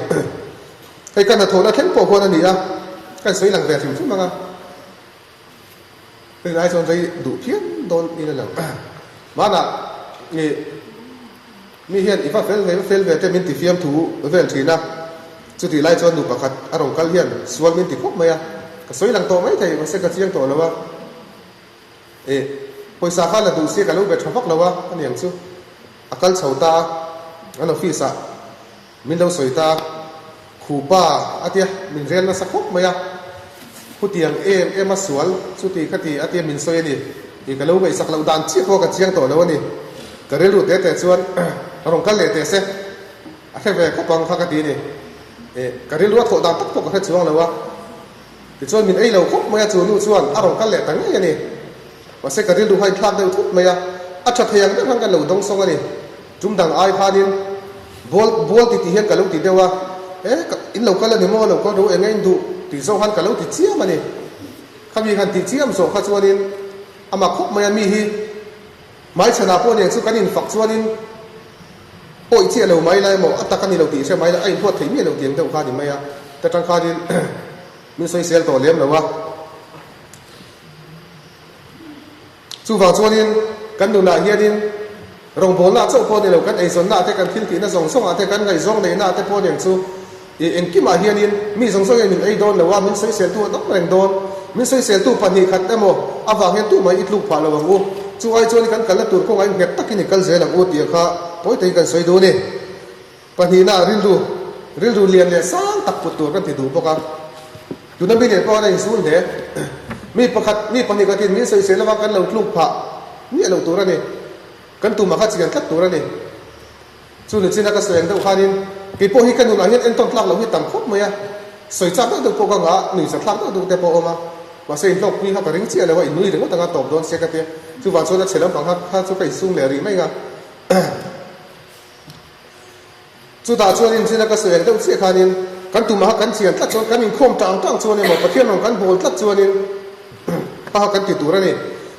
ใครกันน่ะโทษนะเข็นปวดคนนั่นนี่อ่ะกันสวยหลังเวทชิมชิมมั้งอ่ะเป็นไอ้ส่วนใจดุเพี้ยนโดนนี่นั่นแหละมาน่ะนี่มีเห็นอีฟ้าเฟลเวทมินติฟิมถูเวลทีนะสุดที่ไล่ชวนดูประคัดอารมณ์กัลเฮียนส่วนมินติคบไหมอ่ะก็สวยหลังโตไหมแต่มันเสกเสียงโตแล้ววะพอยสาขาละดูเสียกันลูกเบ็ดทฟักแล้ววะอันนี้อย่างสู้อาการเฉาตาอันนั้นฟีซ่ามินเราสวยตาขู่ป้าอาเตียมินเรียนมาสักคบไหมอ่ะผู้เตียงมาสวนสุดที่คดีอาเตียมินสวยนี่อีกแล้วไปสักเราดันเชี่ยพวกกันเชียงโตแล้ววะนี่ก็เรียนรู้แต่ส่วนอารมณ์กัลเลยแต่เสียอาแค่แบบก็ปังฟังคดีนี่ก็เรียนรู้ว่าโถดันตักพวกกันแค่ช่วงแล้ววะแต่ส่วนมินไอเราคบไหมอ่ะส่วนนู้นส่วนอารมณ์กัลเลยตั้งยังนี่ว่าเสกกระดิ่งดูให้พลาดได้ทุกไหมอ่ะอัจฉริยะนั่นกันเราต้องส่งอันนี้จุ่มดังไอพาดินบอลติเห็นกันเราติเดียวว่าอินเราก็เลยนี่มั่วเราก็รู้เองไงดูติส่งหันกันเราติเชี่ยมันนี่ข้ามีกันติเชี่ยมส่งข้าชวนนินอามาคบมันมีฮีไม่ชนะพวกเนี่ยสุกันนินฝักชวนนินโอ้ยเชี่ยเราไม่เลยหมออัตตะกันนี่เราติใช่ไหมไอ้พวกถิ่นนี่เราติเดียวข้าดินไม่อ่ะแต่ทางข้าดินมีสวยเสียตัวเลี้ยมหรือวะสู้ฝั่งส่วนนี้กันดูหน้าเฮียดินรองผลหน้าเจ้าพ่อเนี่ยเรากันไอ้ส่วนหน้าแต่กันทิ้งตีน่าส่งอาแต่กันไงส่งในหน้าแต่พ่ออย่างสู้เอ็นกี่มาเฮียดินมีส่งยังมีไอ้โดนหรือว่ามันใส่เสียตัวต้องแรงโดนมันใส่เสียตัวปนิขัดแต่โมอาว่าเห็นตัวไม่อิดลูกผ่านระวังกูช่วยช่วยกันกันละตัวก็ไอ้เห็ดตักกินกันเสียหลังอูตีข้าโอ้ยตีกันสวยดูนี่ปนิหน้ารินรูเรียนเลยสร้างตักปุตตัวกันติดดูปะครับดูนั่นไม่เด็ดพอในส่วนเดียมีประคัดมีปนิกตินมีเสียแล้วว่ากันเราลูกผ่านี่เราตัวนี่กันตัวมาขัดเสียงขัดตัวนี่ส่วนหนึ่งที่นักเสียงเท่าขานินกี่พวกที่กันดูหลังเห็นเอ็นต้นพลักเราที่ต่ำครบไหมอ่ะสวยจังก็ดูพวกกันอ่ะหนึ่งสักครั้งก็ดูแต่พอมาว่าเสียงเราคุยเขากับเรื่องเชี่ยเลยว่าอินนุยเรื่องว่าต่างกันตบโดนเสียกันเตี้ยคือวันส่วนจะเฉลิมบางท่านถ้าสุดไปสุ่มเหลือหรือไม่งั้นสุดท้ายส่วนนี้ที่นักเสียงเท่าเสียขานินกันตัวมากันเสียงตัดส่วนกันมีโคมจางตั้งส่วนนี้หมดประเทศของกันโบนตัดส่วนนี้ป้ากันติดตัวนี่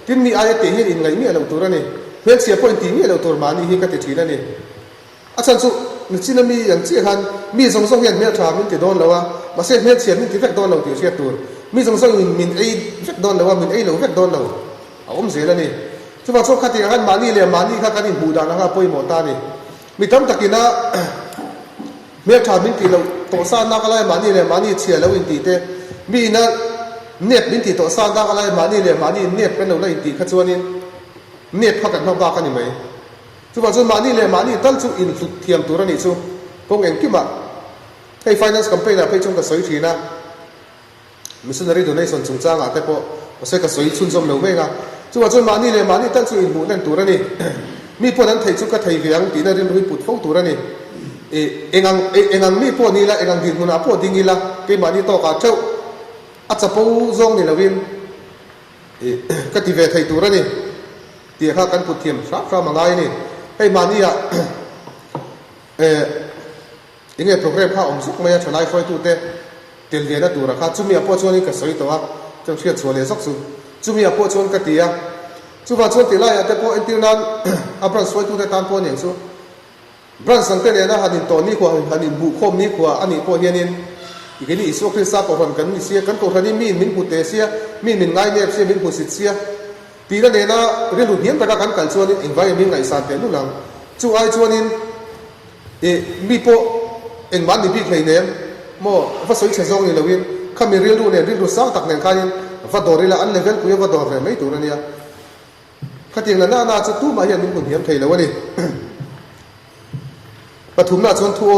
ที่มีอายะเตหินไงมีเราตัวนี่เพื่อเสียพอยตีมีเราตัวมานี่ฮิกันติดทีนั่นนี่อาจารย์สุนึกชินมีอย่างเชี่ยหันมีสงสงเห็นเมียถามมินติดโดนแล้วว่ามาเสียเมียเสียมินติดแฟกโดนเราติดเสียตัวมีสงสงมินไอแฟกโดนแล้วว่ามินไอเราแฟกโดนเราเอาเสียแล้วนี่ชุดว่าชุดขัดที่หันมานี่เลยมานี่ข้ากันนี่บูดานะครับป่วยหมดตานี่มีตั้งตะกี้นะเมียถามมินติเราตัวซ่านักอะไรมานี่เลยมานี่เชียแล้วอินติเตมีนะเน็ตบินติโตสร้างได้อะไรมานี่เลยมานี่เน็ตเป็นเราเลยอินติขัดชวนนี่เน็ตพักกันนอกบ้านกันยังไงทุกวันส่วนมานี่เลยมานี่ตั้งชุดอินฟุตเทียมตัวนี่ชุดคงเองกี่มาให้ finance company นะไปชงกับสวยทีนะมิสซินารีตัวนี้ส่วนจงจ้างอ่ะแต่พอใช้กับสวยชุนสมเราไม่ไงทุกวันส่วนมานี่เลยมานี่ตั้งชุดอินบุนั่นตัวนี่มีพวกนั้นไทยชุดกับไทยเวียงตีน่าเรียนรู้ปุดฟ้องตัวนี่เองมีพวกนี้ละเองดินมุนาพวกดิ้งนี่ละกี่มานี่โตกับเจ้าอาจจะปูซงนี่ละวินก็ที่เวทไทยตัวนี่ที่ข้ากันปุดเทียมฟ้ามังไงนี่ให้มานี่อะยังไงโปรแกรมข้าอมสุกไม่ใช่ไลฟ์ไฟตัวเตลเวียนตัวราคาจุ่มยาปวดชวนนี่ก็สวยตัวจังเชียร์ชวนเลยสักสุดจุ่มยาปวดชวนก็ตีอะจุ่มว่าชวนตีไล่แต่พออินเตอร์นั้นอับรันสวยตัวแต่ตามพออย่างสุดบรันสังเกตเลยนะฮันนินตัวนี้กว่าฮันนินบุคคลนี้กว่าอันนี้พอเฮียนินอีกนี่อิสุคริสต์ก็รันกันนี่เสียกันก็รันนี่มีนมินพุเตเสียมีนมินไงเนี่ยเสียมินพุสิตเสีย ปีนั้นเนี่ยนะเรื่องหลุดเหี้ยนไปกันกันชวนนี่เอ็งไว้มีไงสารเต็มนู่นหลังจู่ไอ้ชวนนี่มีโปเอ็งบ้านนี่พี่เคยเนี่ยโม่ว่าสวยเชซองนี่ละวินข้ามีเรื่องดูเนี่ยเรื่องดูสร้างตักเนี่ยข้านี่ว่าดอริละอันเลเวลกูยังว่าดอร์เลยไม่ตัวนั้นเนี่ยข้าเตียงนั้นน่าจะตู้มาเห็นมีคนเหี้ยนเคยแล้ววะนี่ปฐุมน่าชวนทั่ว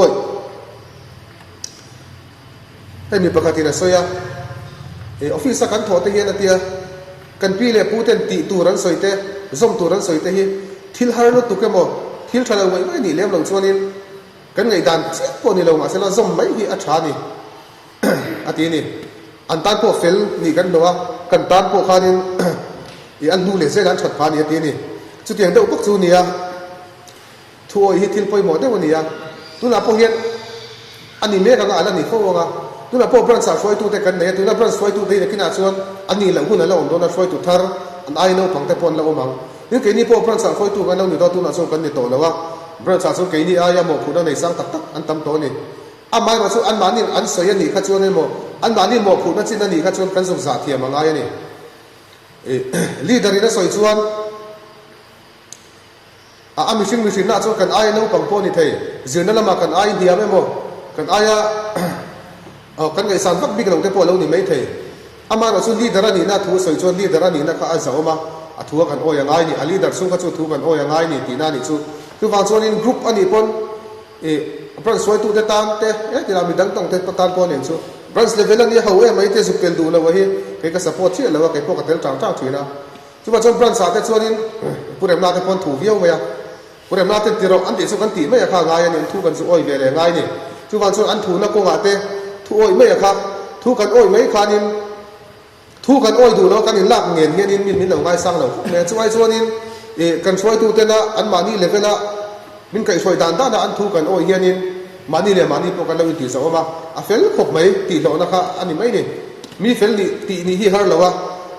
ให้มีประกาศที่นั่นสวยออฟฟิศสักกันถอดเตียนเตียกันพี่เลยพูดเต็มตีตัวนั้นสวยเตะส่งตัวนั้นสวยเตะฮีทิลฮาร์โลตุกเกมอทิลทะเลไว้ไม่หนีเลี้ยงเราชวนนี่กันไงดันเสียปนนี่เรามาเสร็จแล้วส่งไม่ฮีอัจฉริยะอาทิตย์นี้อันตันพวกเฟลนี่กันเนาะกันตันพวกขานี่อันดูเลยเสียกันฉัดพานี่อาทิตย์นี้จุดอย่างเดียวพวกจูนี่อะทัวร์ฮีทิลไปหมดได้วันนี้อะตัวน่ะพวกเห็นอันนี้เมฆกันอะไรนี่เขาว่าตัวน่ะพวกบรันสาวช่วยตัวแต่กันเนี่ยตัวน่ะบรันช่วยตัวแต่กินอาชวนอันนี้เราหุ่นเราตัวน่ะช่วยตัวทาร์อันไอ้เราพังแต่ปนเรามั่งนี่แค่นี้พวกบรันสาวช่วยตัวกันเราหนีตัวน่ะส่งกันนี่โตแล้วว่าบรันสาวช่วยแค่นี้อายาหมกผู้นั้นในสังตักตักอันตั้มโตนี่อันไม่มาช่วยอันมานี่อันสวยนี่ข้าชวนนี่หมกอันมานี่หมกผู้นั้นจินนี่ข้าชวนกันส่งสาเทียมมังไงนี่ลีดเดอร์นี่น่ะสวยชวนมิชินน่าชวนกันไอ้เราพังปนนี่เทเจนนั่นละมากันไอ้เดียไม่หมกกันไอ้กันไงสันฟักบิ๊กเราได้พอเรานี่ไม่เทอามาเราชวนลีดเดอร์นี่น่าทัวสวยชวนลีดเดอร์นี่น่าข้าอาสาวมาทัวกันโอ้ยังไงนี่ลีดเดอร์ส่งข้าชวนทัวกันโอ้ยังไงนี่ตีน่านี่ชูคือฟังชวนนี่กรุ๊ปอันนี้ปนบรันสวยตัวเตตันเตที่เรามีดังต้องเตตันปนเนี่ยชูบรันเลเวลนี้เขาไม่เตสุกเกลดูแล้ววะเฮ้ใครก็สปอร์ตเชื่อแล้วว่าใครพวกกันเตลจ้างถือนะชูว่าชวนบรันสาเตชวนนี่ผู้เรียนนาเตปนถูกเยี่ยวไหมอ่ะผู้เรียนนาเตติเราอันติสุกันติไม่อยากข้างไงเนี่ยทุกันสุโอ้ยเวลไงนี่ชูว่าชวนอันถูนักกงอาเตทุโอ้ยไม่อยากข้าทุกันโอ้ยไม่ขานินทุกันโอ้ยดูแล้วกันนินลากเงินเฮียนินมินเราไงสร้างเราเนี่ยช่วยชวนนินกันช่วยตัวเตนะอันมานี่เลเวลมินไก่ช่วยด่านด้านอันทุกันโอ้ยเฮียนินมานี่เลยมานี่พวกกันเราตีสาวมาเฟลขบไหมตีเรานะคะอันนี้ไม่เนี่ยมีเฟลนี่ตีนี่ที่ฮาร์เราวะ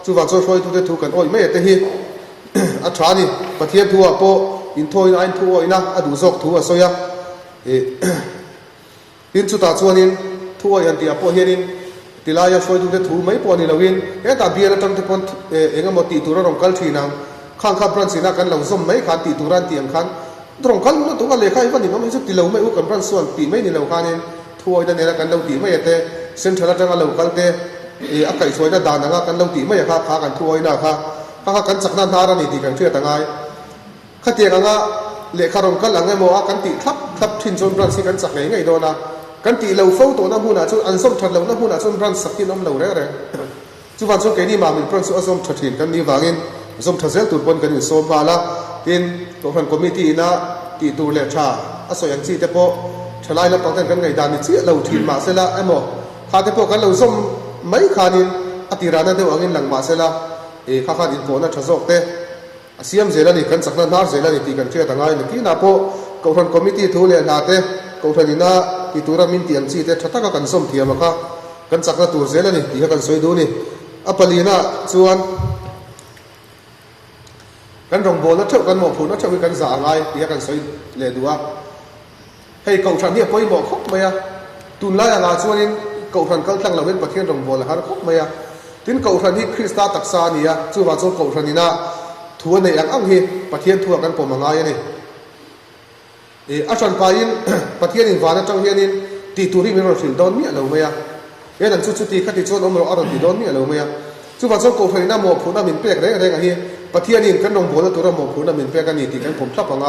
ช่วยช่วยตัวเตทุกันโอ้ยไม่แต่ฮีอัชานี่ประเทศทัวโปอินโทยอินทัวอินะอดูซอกทัวโซยะอินสุตาชวนินทัวยันตีอาโปเฮนินตีลายช่วยดูเตทูไม่ปอนี่เราวินตาเบียร์ตั้งแต่ปนเองมตีตัวเราองคัลทีนังข้างข้าพรันสินะกันเราส้มไม่ขาดตีตัวรันเตียงขันตรงคัลนั้นตัวกันเลยใครวันนี้มันไม่ใช่ตีเราไม่อุกันพรันส่วนตีไม่นี่เราขานินทัวยันเนี่ยกันเราตีไม่เตะเส้นทางจังเราคัลเตะอาไก่ช่วยได้ด่านนะกันเราตีไม่ขาขากันทัวนะขาข้ากันสักนั้นทารันนี่ตีกันเชื่อต่างไงข้าเตียงอ่ะเลขารงคัลหลังไงโมอากันตีทับทิ้งจนพรันสิกันสักไงโดนนะกันตีเราเฝ้าตัวน้ำหูน่ะชุดอันส้มถัดเราน้ำหูน่ะชุดรันสักที่น้ำเราเร่ๆชุดวันชุดแค่นี้มาเป็นพรันชุดส้มถัดถิ่นกันนี่วางินส้มถัดเซลตุดบนกันอยู่โซนมาละทินตัวพันคอมมิตี้นะตีตัวเล็กชาอสยังซีเตโปชลายแล้วตั้งแต่กันไงดานิเสียเราถิ่นมาเสละไอ้หมอข้าเตโปกันเราส้มไม่ขานินอติรานะเดี๋ยววางินหลังมาเสละข้าขาดินโผล่น่ะทศกเตเสียมเสละนี่กันสักนั้นนาเสละนี่ตีกันเชื่อต่างไงนี่ที่น่าโปตัวพันคอมมิตี้ทูเล่นาเตตัวพันนี่นะที่ตัวเรามินเตียงซีเตชัตตะกันส้มเทียมค่ะกันสักนั้นตัวเสละนี่ที่กันสวยดูนี่อัปลีน่ะส่วนกันรองโบนัสเท่ากันหมดผู้นัสเท่ากันสาไงที่กันสวยเลยดูว่าให้เก่าชันเนี่ยไปบอกครบไหมอ่ะตุนไล่อะไรส่วนนี้เก่าชันก็ตั้งเราเป็นประเทศรองโบแล้วครับครบไหมอ่ะถึงเก่าชันที่คริสต์ตักซานี่อ่ะส่วนว่าส่วนเก่าชันนี่นะทัวในอังอังเฮประเทศทัวกันผมมาไงนี่อาจารย์ไปยินประเทศอินวานะจังเฮียนินตีตุรีมีรถสิลดอนเนี่ยเราไหมอ่ะนั่นชุดตีขัดที่ชนอมรอารมณ์ตีดอนเนี่ยเราไหมอ่ะส่วนว่าส่วนเก่าชันนี่นะหมอกผู้น่ามินเปียกอะไรกันเฮียประเทศนี้กันรองโบแล้วตัวเราหมอกผู้น่ามินเปียกกันนี่ตีกันผมทับอะไร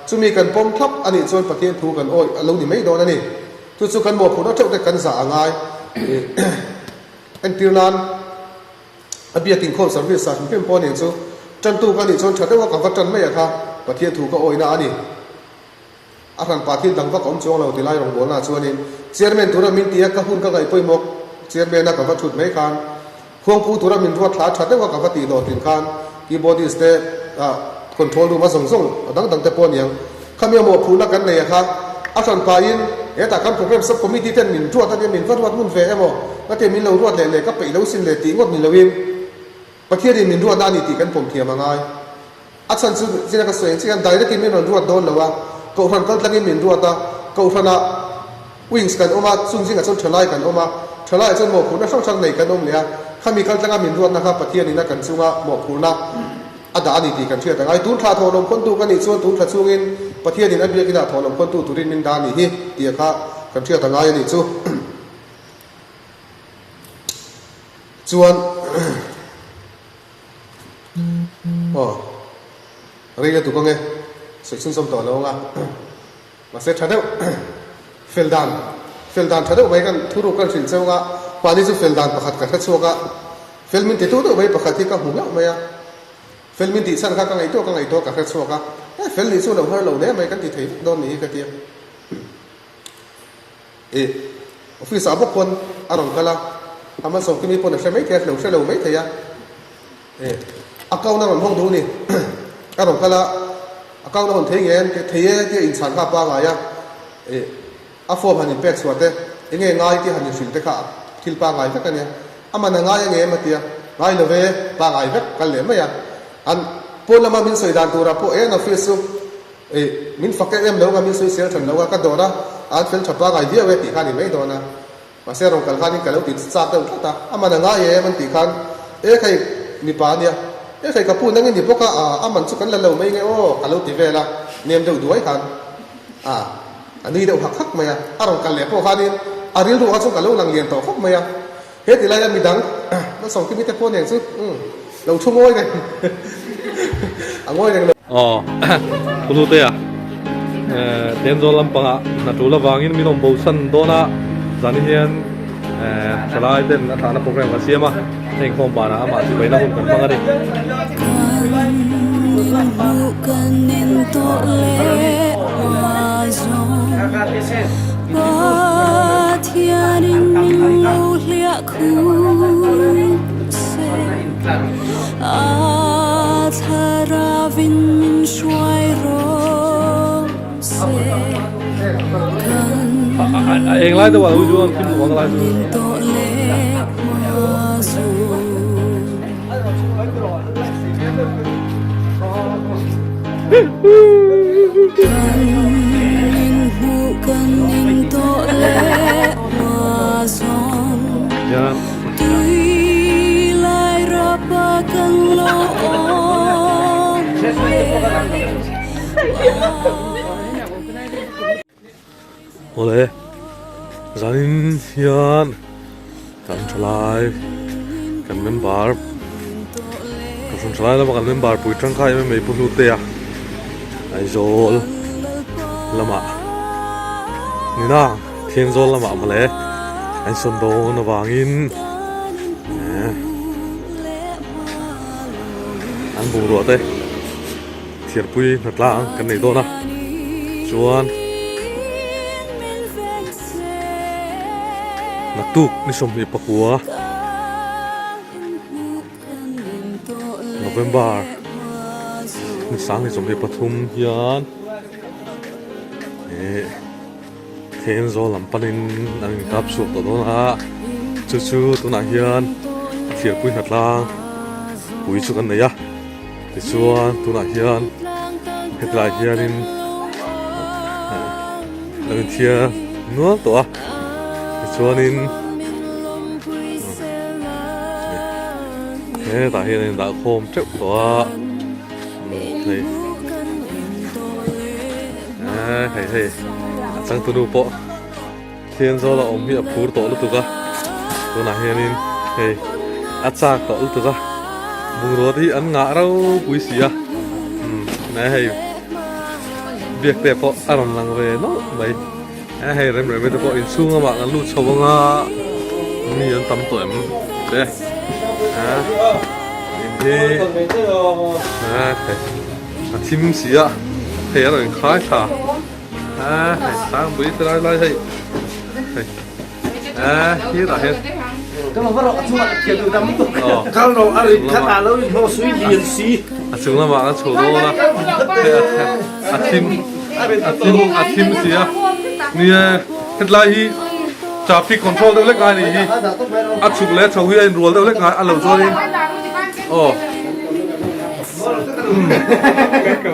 ส่วนมีกันผมทับอันนี้ส่วนประเทศทัวกันโอ้ยเรานี่ไม่โดนนั่นนี่ส่วนกันหมอกผู้น่าเท่ากันสาไงอันที่นั้นอเบียติงโคสร์วิสสัตว์เพิ่มปนเองส่วนจันตูกันนี่ส่วนชัดได้ว่ากับจันไม่อะค่ะประเทศทัวก็โอ้ยนะอันนี้อาการปาทิลดังว่าของจงเราที่ไล่รองโบน่ะส่วนนี้เชียร์แมนตัวเรามินเตียกับหุ่นก็ไงไปหมกเชียร์แมนน่ะกับว่าชุดไม่คันพวงผู้ตัวเรามินรัวท้าชัดได้ว่ากับว่าตีโดดถึงคันกีบอดี้สเตปคอนโทรลดูมาส่งดังแต่ปนอย่างข้ามีหมวกผู้นักกันเนี่ยครับอาการปายินแต่การโปรแกรมซับคอมมิตี้เต้นมินรัวท่านมินวัดมุ่นเฟะหมดก็เต้นมินเรารัวเลยก็ไปเราสินเลยตีงดมินเราวินประเทศนี้มินรัวด้านนี้ตีกันผมเทียมมาไงอาจารย์สิ่งนั้นก็สวยสิ่งนั้นได้ได้กินมินรัวโดนแล้วว่าเกาทันก็ตั้งมินรัวตาเกาทันวิ่งกันออกมาซุ่มซิงกันจนฉลายกันออกมาฉลายจนหมอกผู้นั้นช่างไหนกันออกเนี่ยข้ามีการตั้งมินรัวนะครับประเทศนี้นะกันซึ่งว่าหมอกผู้นั้น อาดานี่ที่กันเชื่อแต่ไอ้ตูนขาทอลมคนตูกันนี่ส่วนตูนขัดช่วงเงินประเทศนี้นั้นเบียกิดาทอลมคนตูตุรินมินดานี่ฮิเดียข้ากันเชื่อแต่ไงนี่จู่ส่วนอ๋อเรียกตัวก็ไงสิ่งซึ่งสมต่อแล้วงะมาเสร็จทันเดียวเฟลดานทันเดียวไปกันทุรุกันสินเจ้าก็ป่านนี้จะเฟลดานประคัดกันทัดชัวก็เฟลมินติตัวไปประคัดที่กับหัวไม่อะเฟลมินติสั้นกันไงตัวกันไงตัวกันทัดชัวก็เฟลนี่สู้เราเฮอร์เราเนี่ยไม่กันติดที่โดนนี่กันเดียวออฟฟิศอาบุคคลอารมณ์กันละทำมาส่งที่มีคนใช่ไหมแค่เราไม่เทียอาเก้านั่งห้องดูนี่อารมณ์กันละอาเก้านั่งเทียนที่อินสันข้าป้าไงอะอาฟอร์มันอินเป็กสวัสดิ์ยังไงง่ายที่หันอยู่สิลเตข้าทิลป้าไงสักกันเนี่ยอามันง่ายยังไงมาเทียง่ายเลยเว้ป้าไงสักกันเลยไหมอะอันพอละมามินสวยดานตัวเราพอออฟฟิศมินฟักเอ็มแล้วก็มินสวยเสียฉันแล้วก็โดนนะอันเฟลชับป้าไงเดียวเวทีข้านี่ไม่โดนนะมาเสียรงกันข้านี่กันแล้วติดซาบเต็มทุกตาอามันง่ายมันตีกันใครมีป้าเนี่ยใครกับพูดนั่งนี่พวกก็มันสุกันแล้วไม่ไงโอ้กันแล้วตีเวละเนียมเดือดด้วยกันอันนี้เดี๋ยวหักไหมอ่ะอารมณ์กันเลยพวกข้านี่อาริลรู้ว่าสุกันแล้วหลังเรียนต่อหักไหมอ่ะเฮ้ยทีไรมีดังมันส่งที่มิตรพูดอย่างซึ่งเราชุ่มโง่เลยโง่เลยอ๋อคุณรู้เตะเต็มโซลัมปังอ่ะนัดรู้ละวางอินมีน้องบูสันโดนะจานี่เฮียนสลายเต็มนัดฐานโปรแกรมกันเสียมาเองคงปานะมาสิไปนั่งคุยกันฟังกันดิ bukan untuk lewat Batianin minlau liakku se Atharavin min shuai rom se Kan เองไล่ตัวว่ารู้จักขึ้นหัวกันไล่ตัว untuk lewat bukan untuk lewazon jangan Tui lai rapakan loong boleh zanin hian kan thalai kan member kan thalai la kan member pui tangkai me pu lu te a ai zol lama ni na thiên zol lama ma le ai son do na wangin an bu ro te thiệt pui nat lang kan nei do na chuan natuk ni som ni pakua November ni sang ni som ni pathum hian thiên zo lam panin ang kap su to na chu tu na hian thiar pui nat lang pui chu kan nei a ti chuan tu na hian hetlai hianin lang thia no to a ti chuanin ta hian da khom trep to a nei hey chẳng tu du po thiên do là ông hiện phur to lu tu ka tu na hianin hey achak to lu tu ka bung ro thi an nga rau pui sia nè hey việc te po aram lang ve no mai hey rem rem te po in sunga ma kan lu chawanga ni an tam to em te in hi tim sia hey an khai tha sáng bữa tới đây đây hier là hết Kalau baru cuma kita tamu tu. Kalau ada kata lalu mau suy dia si. chúng là bạn chủ đô là team gì á nè hết lại hi traffic control đâu lấy cái này hi chụp lấy chụp hi anh rồi đâu lấy cái lâu rồi đi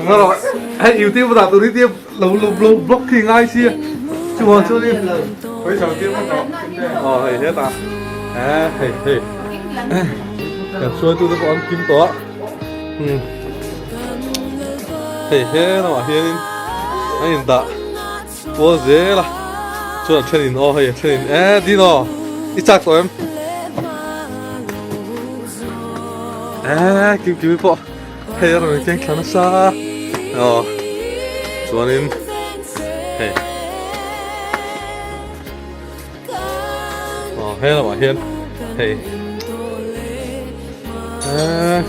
nó rồi anh yêu tiêu vào tôi đi tiêu lâu block thì ngay xí chứ mà chưa đi phải chào tiêu nó hay hết à hay cảm xuôi tôi có ăn kim tỏ hey he na hianin ai da po zela chuan thenin o hei thenin dino I chak to em kim po hei rồi keng thana sa chuanin hei he na hian hei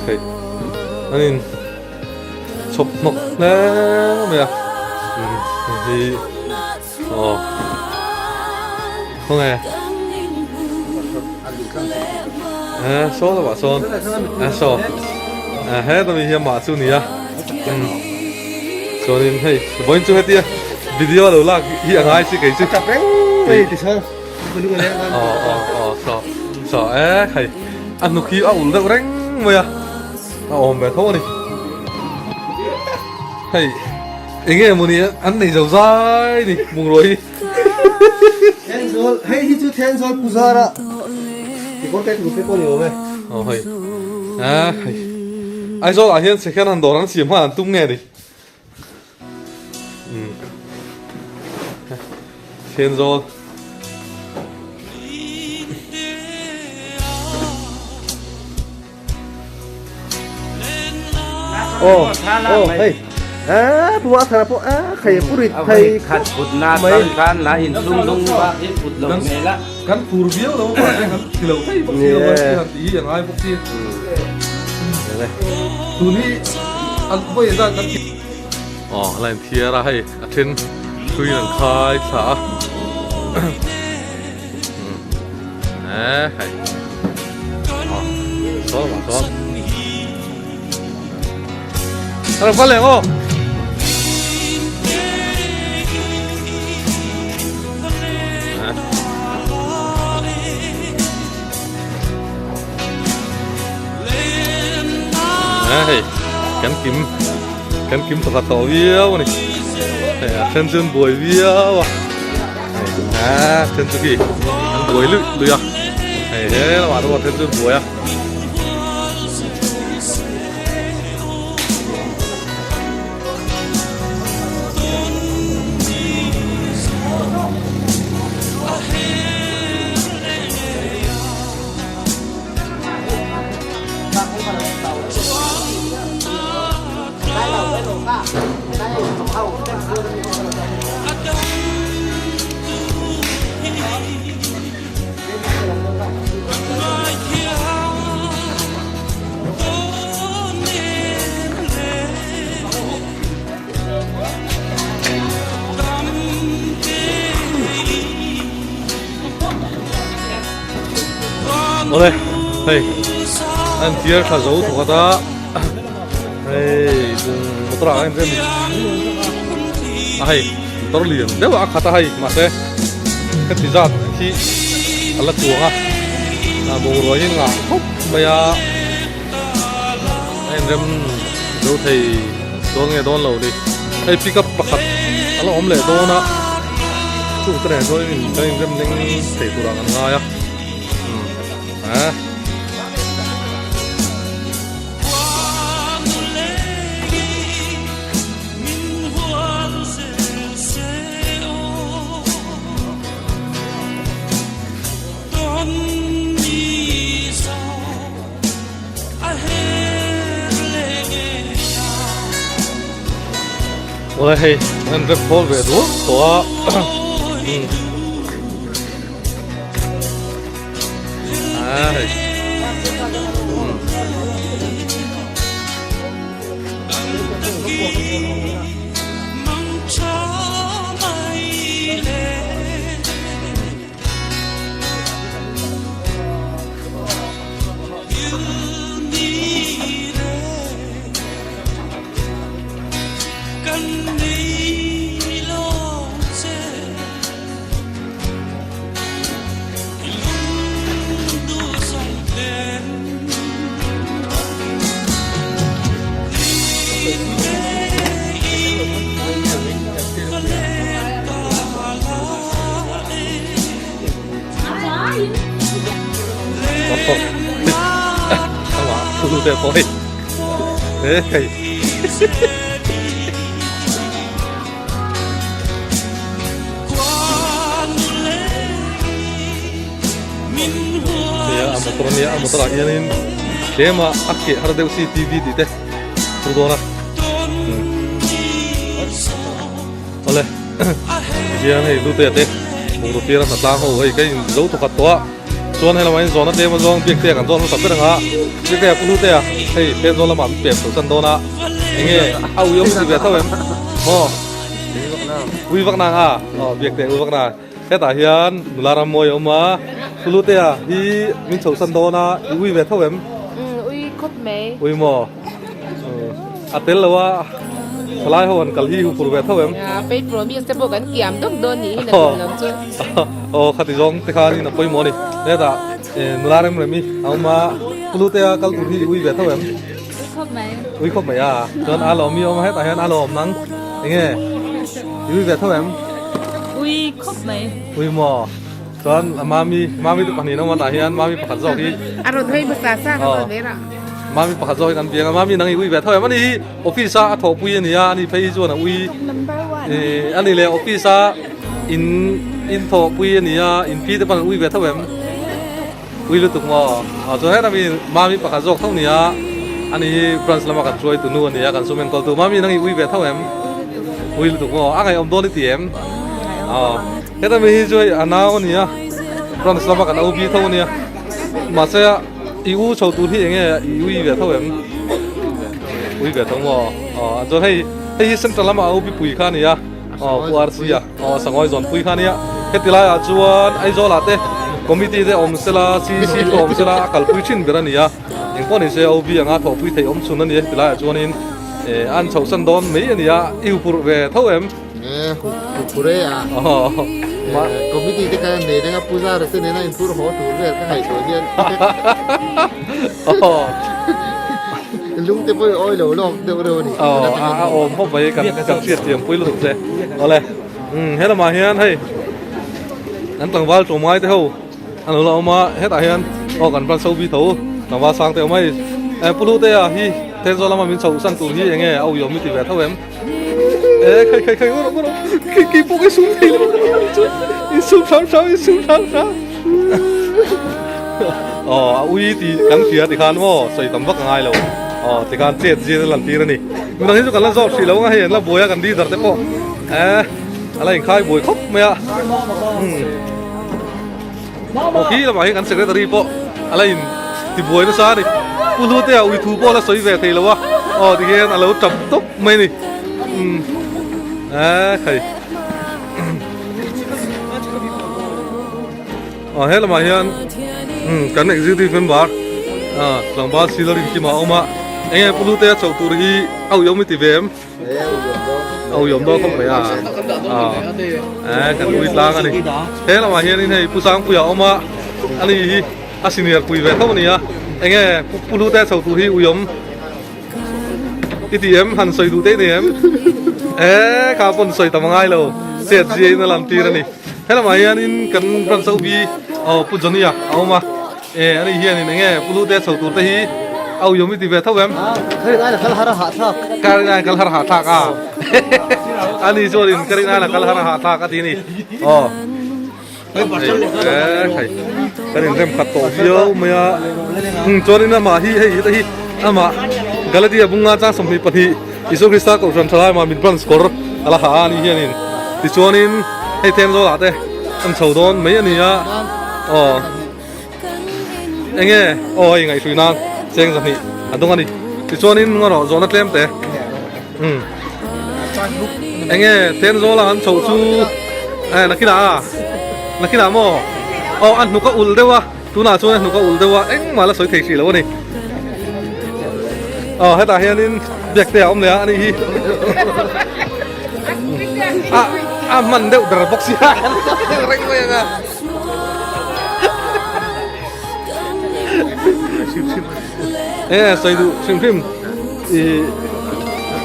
hei anin chop nok le me hei không nghe số là bà son số hết tao mình hiện mã số này cho nên hey vẫn chưa hết tia video đầu là hiện ai sẽ cái chứ chặt đấy đây thì sao số hay ăn nó khi ăn được răng mày à ôm về thôi đi hey anh em muốn đi ăn này dầu dai đi mùng rồi Thiên Sol, hey hi chu Thiên Sol Puzara. Thì có cái người có nhiều vậy. Hay. Hay. Ai cho anh hiện sẽ khen ăn đồ ăn xỉm hoa ăn tung nghe đi. Thiên Sol. Hey. Buat apa po? Kayak purit, kayak kat putna kan lah in lung ba in put lo mela kan purbiau lo ba kan kilo kai bok kilo ba ti yang ai bok ti tu ni an boy da kan lain thia ra hai athen thui nang khai tha hai so ma so ara pa leng o hey kan kim thật tàu viêu này chân chân bồi viêu chân chân gì ăn bồi lưỡi à thế là bạn đâu chân chân bồi à đây hey anh tiar khá dấu thuộc ta hey một trò anh xem hey tao liền nếu mà khá hay mà sẽ cái gì ra thì là chuồng à bồ rồi nhưng mà hút bây giờ anh xem đâu thì tôi nghe đón lầu đi hey pick up bạc nó ôm lệ đón á chú cái này thôi mình anh xem đánh thể của đàn ngay á Ôi hey, anh rất phô về đó, đó. Hey. Thôi. Ê. ya motornya motor ini tema akhir harus deu si TV di teh tudona oleh dia nih itu teh mungkin dia rasa tahu cái dấu thuộc hạt toa chuan hay là mấy gió nó đêm gió việc tiền cả gió nó sắp biết rằng việc tiền cũng thế à hay tiền gió là mắm bẹp sầu sân đó na anh nghe ao yếu gì vậy thôi em mò uy vắc nàng à việc tiền uy vắc nàng thế tại hiện là làm mồi ông mà cũng thế à đi mình sầu sân đó na uy về thôi em uy khóc mẹ uy mò à tên là wa selain hawan kali hu purwe thôi emไปโปรมีสเตปกันเกี่ยมต้องโดนนี้นะคุณลำจุ khati jong te khani na poi moni ne da nularem remi auma kulute kal tu hi ui ve thawem ui khop mai a jon alo mi om het a hen alo om nang nge ui ve thawem ui khóc mày ui mo jon mami tu pani no ma ta hian mami pakhat zo hi อารมณ์ให้ภาษาสร้างกันเลยล่ะ mami pakhat zo kan biang mami nang ui ve thawem ani office a tho pui ni a ani phei zo na ui ani le office a in tho pui ni a in pi te pan ui ve thawem ui lu tuk mo cho hết là vì mami pakhat zo thau ni a ani branch lama kan troi tu nu ni a kan sumen kol tu mami nang ui ve thau em ui lu tuk mo a ngai om do ni ti em hết là vì troi anao ni a branch lama kan au bi thau ni a ma se i u chou tu thi nge i ui ve thau em ui ve thau mo cho hay central lama au bi pui kha ni a URC a sangoi zon pui kha ni a hetila a chuan ai zo la te committee de om sela CC om sela kal pui chin bera ni a eng pon se OB anga tho pui thei om chun ani tila chuan in an chho san don mei ani a iu pur ve tho em pure à committee te kan ne nga puja ra se ne na in pur ho tu re ka hai so hian lung te poi oi lo lok de ro ni om ho bai kan chiat tiam pui lu se ole hela ma hian hei an tangwal to mai te ho an lo ma het a hian kan plan so bi tho tangwa sang te mai pulu te a hi te zo lama min chou san tu hi enge au yo mi ti ve tho em khai ro ki pu cái sum thi lo sum sao ui thì cắn phía thì khan mo soi tam vak ngai lo thì khan chết gì lần tí này mình đang thấy cho cần job xí lâu ngay hiện là bồi cần đi giờ thế po là hình khai bồi khóc mày à khi là mà hình cần secretary po là hình thì bồi nó sao đi ulu te ui thu po là soi về thì lâu à thì hiện là lâu chậm tốc mày này khai hết là mà hiện cần executive member lòng ba xí lên kim mạo mà anh em pulu te chầu tu hi au yom mi ti vem au yom đó không phải cần uy lang anh thế là mà hiện nay pu sang pu yao mà anh hi senior pu về không nè anh em pulu te chầu tu hi u yom ATM han soi tu te nè em cả pon soi tầm ngay lâu xét gì nó làm tiền này thế là mà hiện cần cần sâu bi pu johnny à au mà anh hiền này nghe pulu te sầu tu te hi au yomi ti ve thau em cái này là kal har ha tha cái này kal har ha tha ka anh cho đến cái này là kal har ha tha ka tí này cái này xem khát tổ phiêu mày cho nên là mà hi ama galati abunga cha somni pathi isu krista ko ran thalai ma min ban skor ala ha ani hianin ti chuanin hei them zo la te an chho don mấy ani a enge oi ngai sui nang cheng zani adong ani ti chuanin ngoro zona tlem te enge ten zo la an chho chu nakina mo an nu ka ul dewa tuna chuan nu ka ul dewa eng mala soi thei si lo ni hết à hiền việc tèo ông này anh hi mình đều đỡ bóc xì ranh vậy à xoay đủ phim thì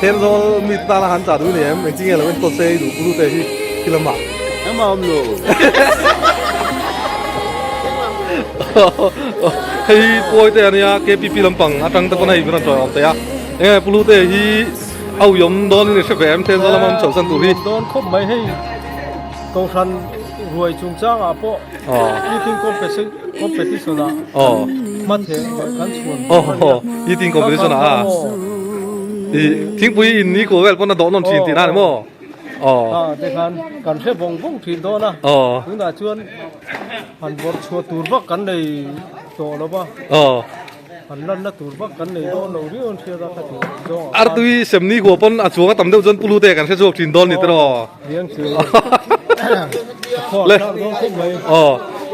tên do mi ta là hắn trả đuôi này em mình chỉ nghe là bên cột xe đủ đủ tệ thì làm mà em mà ông lù hay bôi tè này cái pi làm bằng ở trong cái này bên trong ông tè nghe bulu tè hi au yom don này sẽ về em thêm do làm chậu sân tủ hi don khóc mấy hay câu sân ruồi chung trang à po eating competition à mất thế cắn xuống eating competition à tiếng bùi in ní cô vel con nó đón non chín thì nào mò để cắn sẽ bong bong thịt đó na chúng ta chuyên hàn bột chua tủi bắc cắn này to đó ba hàn lần là tủi bắc cắn này to lâu đi on chia ra cái tủi do artui xem ní cô pon chuang tầm đâu dân pulu te kan sẽ chụp chín đón đi đó riêng lên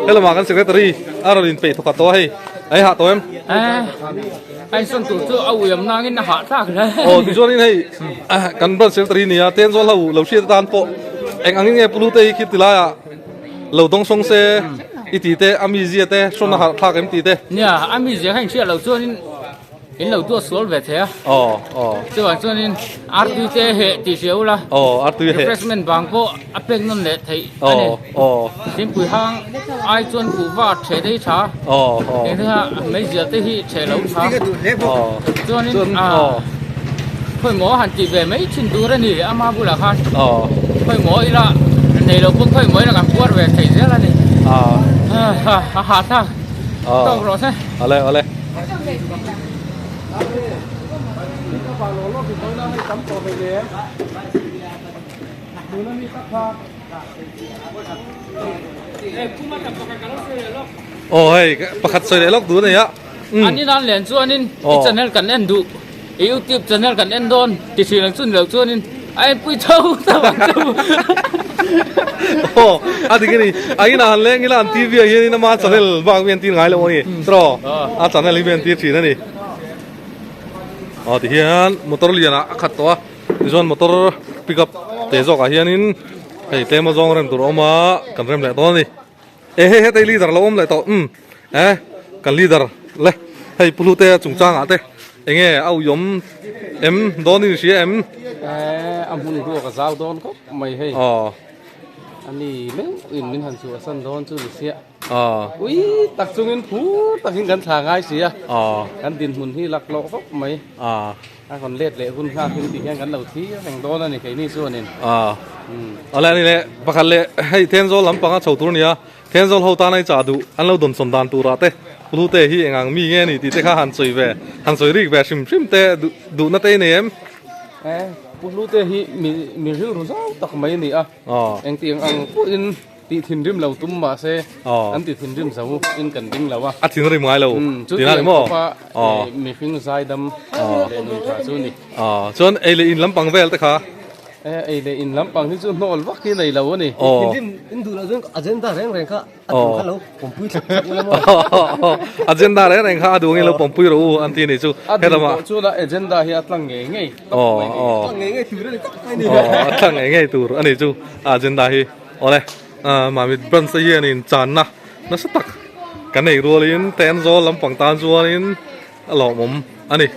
đây là mà kan secretary Aralin pe thok to hay ai hạ to em anh xuân tụ chưa âu yếm na cái hạ thác đấy thì cho nên hay kan brand secretary này tên do lâu xia tan po anh ang nghe pulu te khi tila lâu dong song se iti te amizia te sona hạ thác em ti te nha amizia hành chuyện lâu chưa nên in lâu tua xuống về thế chứ bạn cho nên artu te hệ tỷ xíu là artu hệ refreshment bang po apeng non lệ thấy xin quý hang ai chuan cụ va chế đấy cha cái thứ hai mấy giờ tới hi chế lâu cha cho nên khơi mỏ hẳn chỉ về mấy chín tuổi này ama bu là khan khơi mỏ là này đâu cũng khơi mỏ là gặp quát về thấy rất là này hả ta đâu rồi thế ale hay pakat soi lok du này á anh đi đang liền chuan in channel kan en du YouTube channel kan en don thì chỉ là chuan lộc chuan in ai pui thâu ta bạn thì cái này anh nào lên cái làm TV ấy nó mà channel bang viên tin ngay luôn đi tro channel viên tin chỉ này thì hiện motor liền khát to thì John motor pickup thế rồi cả hiện in hay tem mà dòng rem tụi mà cần rem lại to đi tay leader lâu lại to cần leader lấy hay pulu te chung trang à te anh nghe ao yếm em đón đi xí em anh muốn đua cái dao đón không mày hay anh đi mấy mình hành sửa sân đón chú xí ui tập trung in phú tập trung gần thang ai xí gần tiền hùn hi lạc lộ không mày còn lết lệ hùn ha hùn tiền gần đầu thí thành đón này cái này xưa nên lại này bác lệ hay thiên do lắm bằng chầu tour này thiên do hậu ta này trả đủ anh lâu đồn sồn đàn tu ra te pulu te hi ngang mi nghe này thì te kha han soi rik về sim te đủ na te này em pulu te hi mi riu ro zau tak mai ni anh tiếng anh in ti thin rim lâu tum mà se anh ti thin rim zau in kan ding lawa thin rim ngai lâu thì nào mo mi phing zai dam le nun tha chu ni chon ai le in lam pang vel te kha ai le in lam pang ni chu nol vak ki nei lo ni in du la zon agenda reng kha hello complete agenda re kha du nge lo pompui ro an ti ni chu hello chu la agenda hi atlang nge nge nge tu re ni atlang nge tu ani chu agenda hi ole mà mình bận xây dựng nên chán na nó rất tắc cái này rồi lên ten do lắm bằng tan rồi lên lọ mồm anh này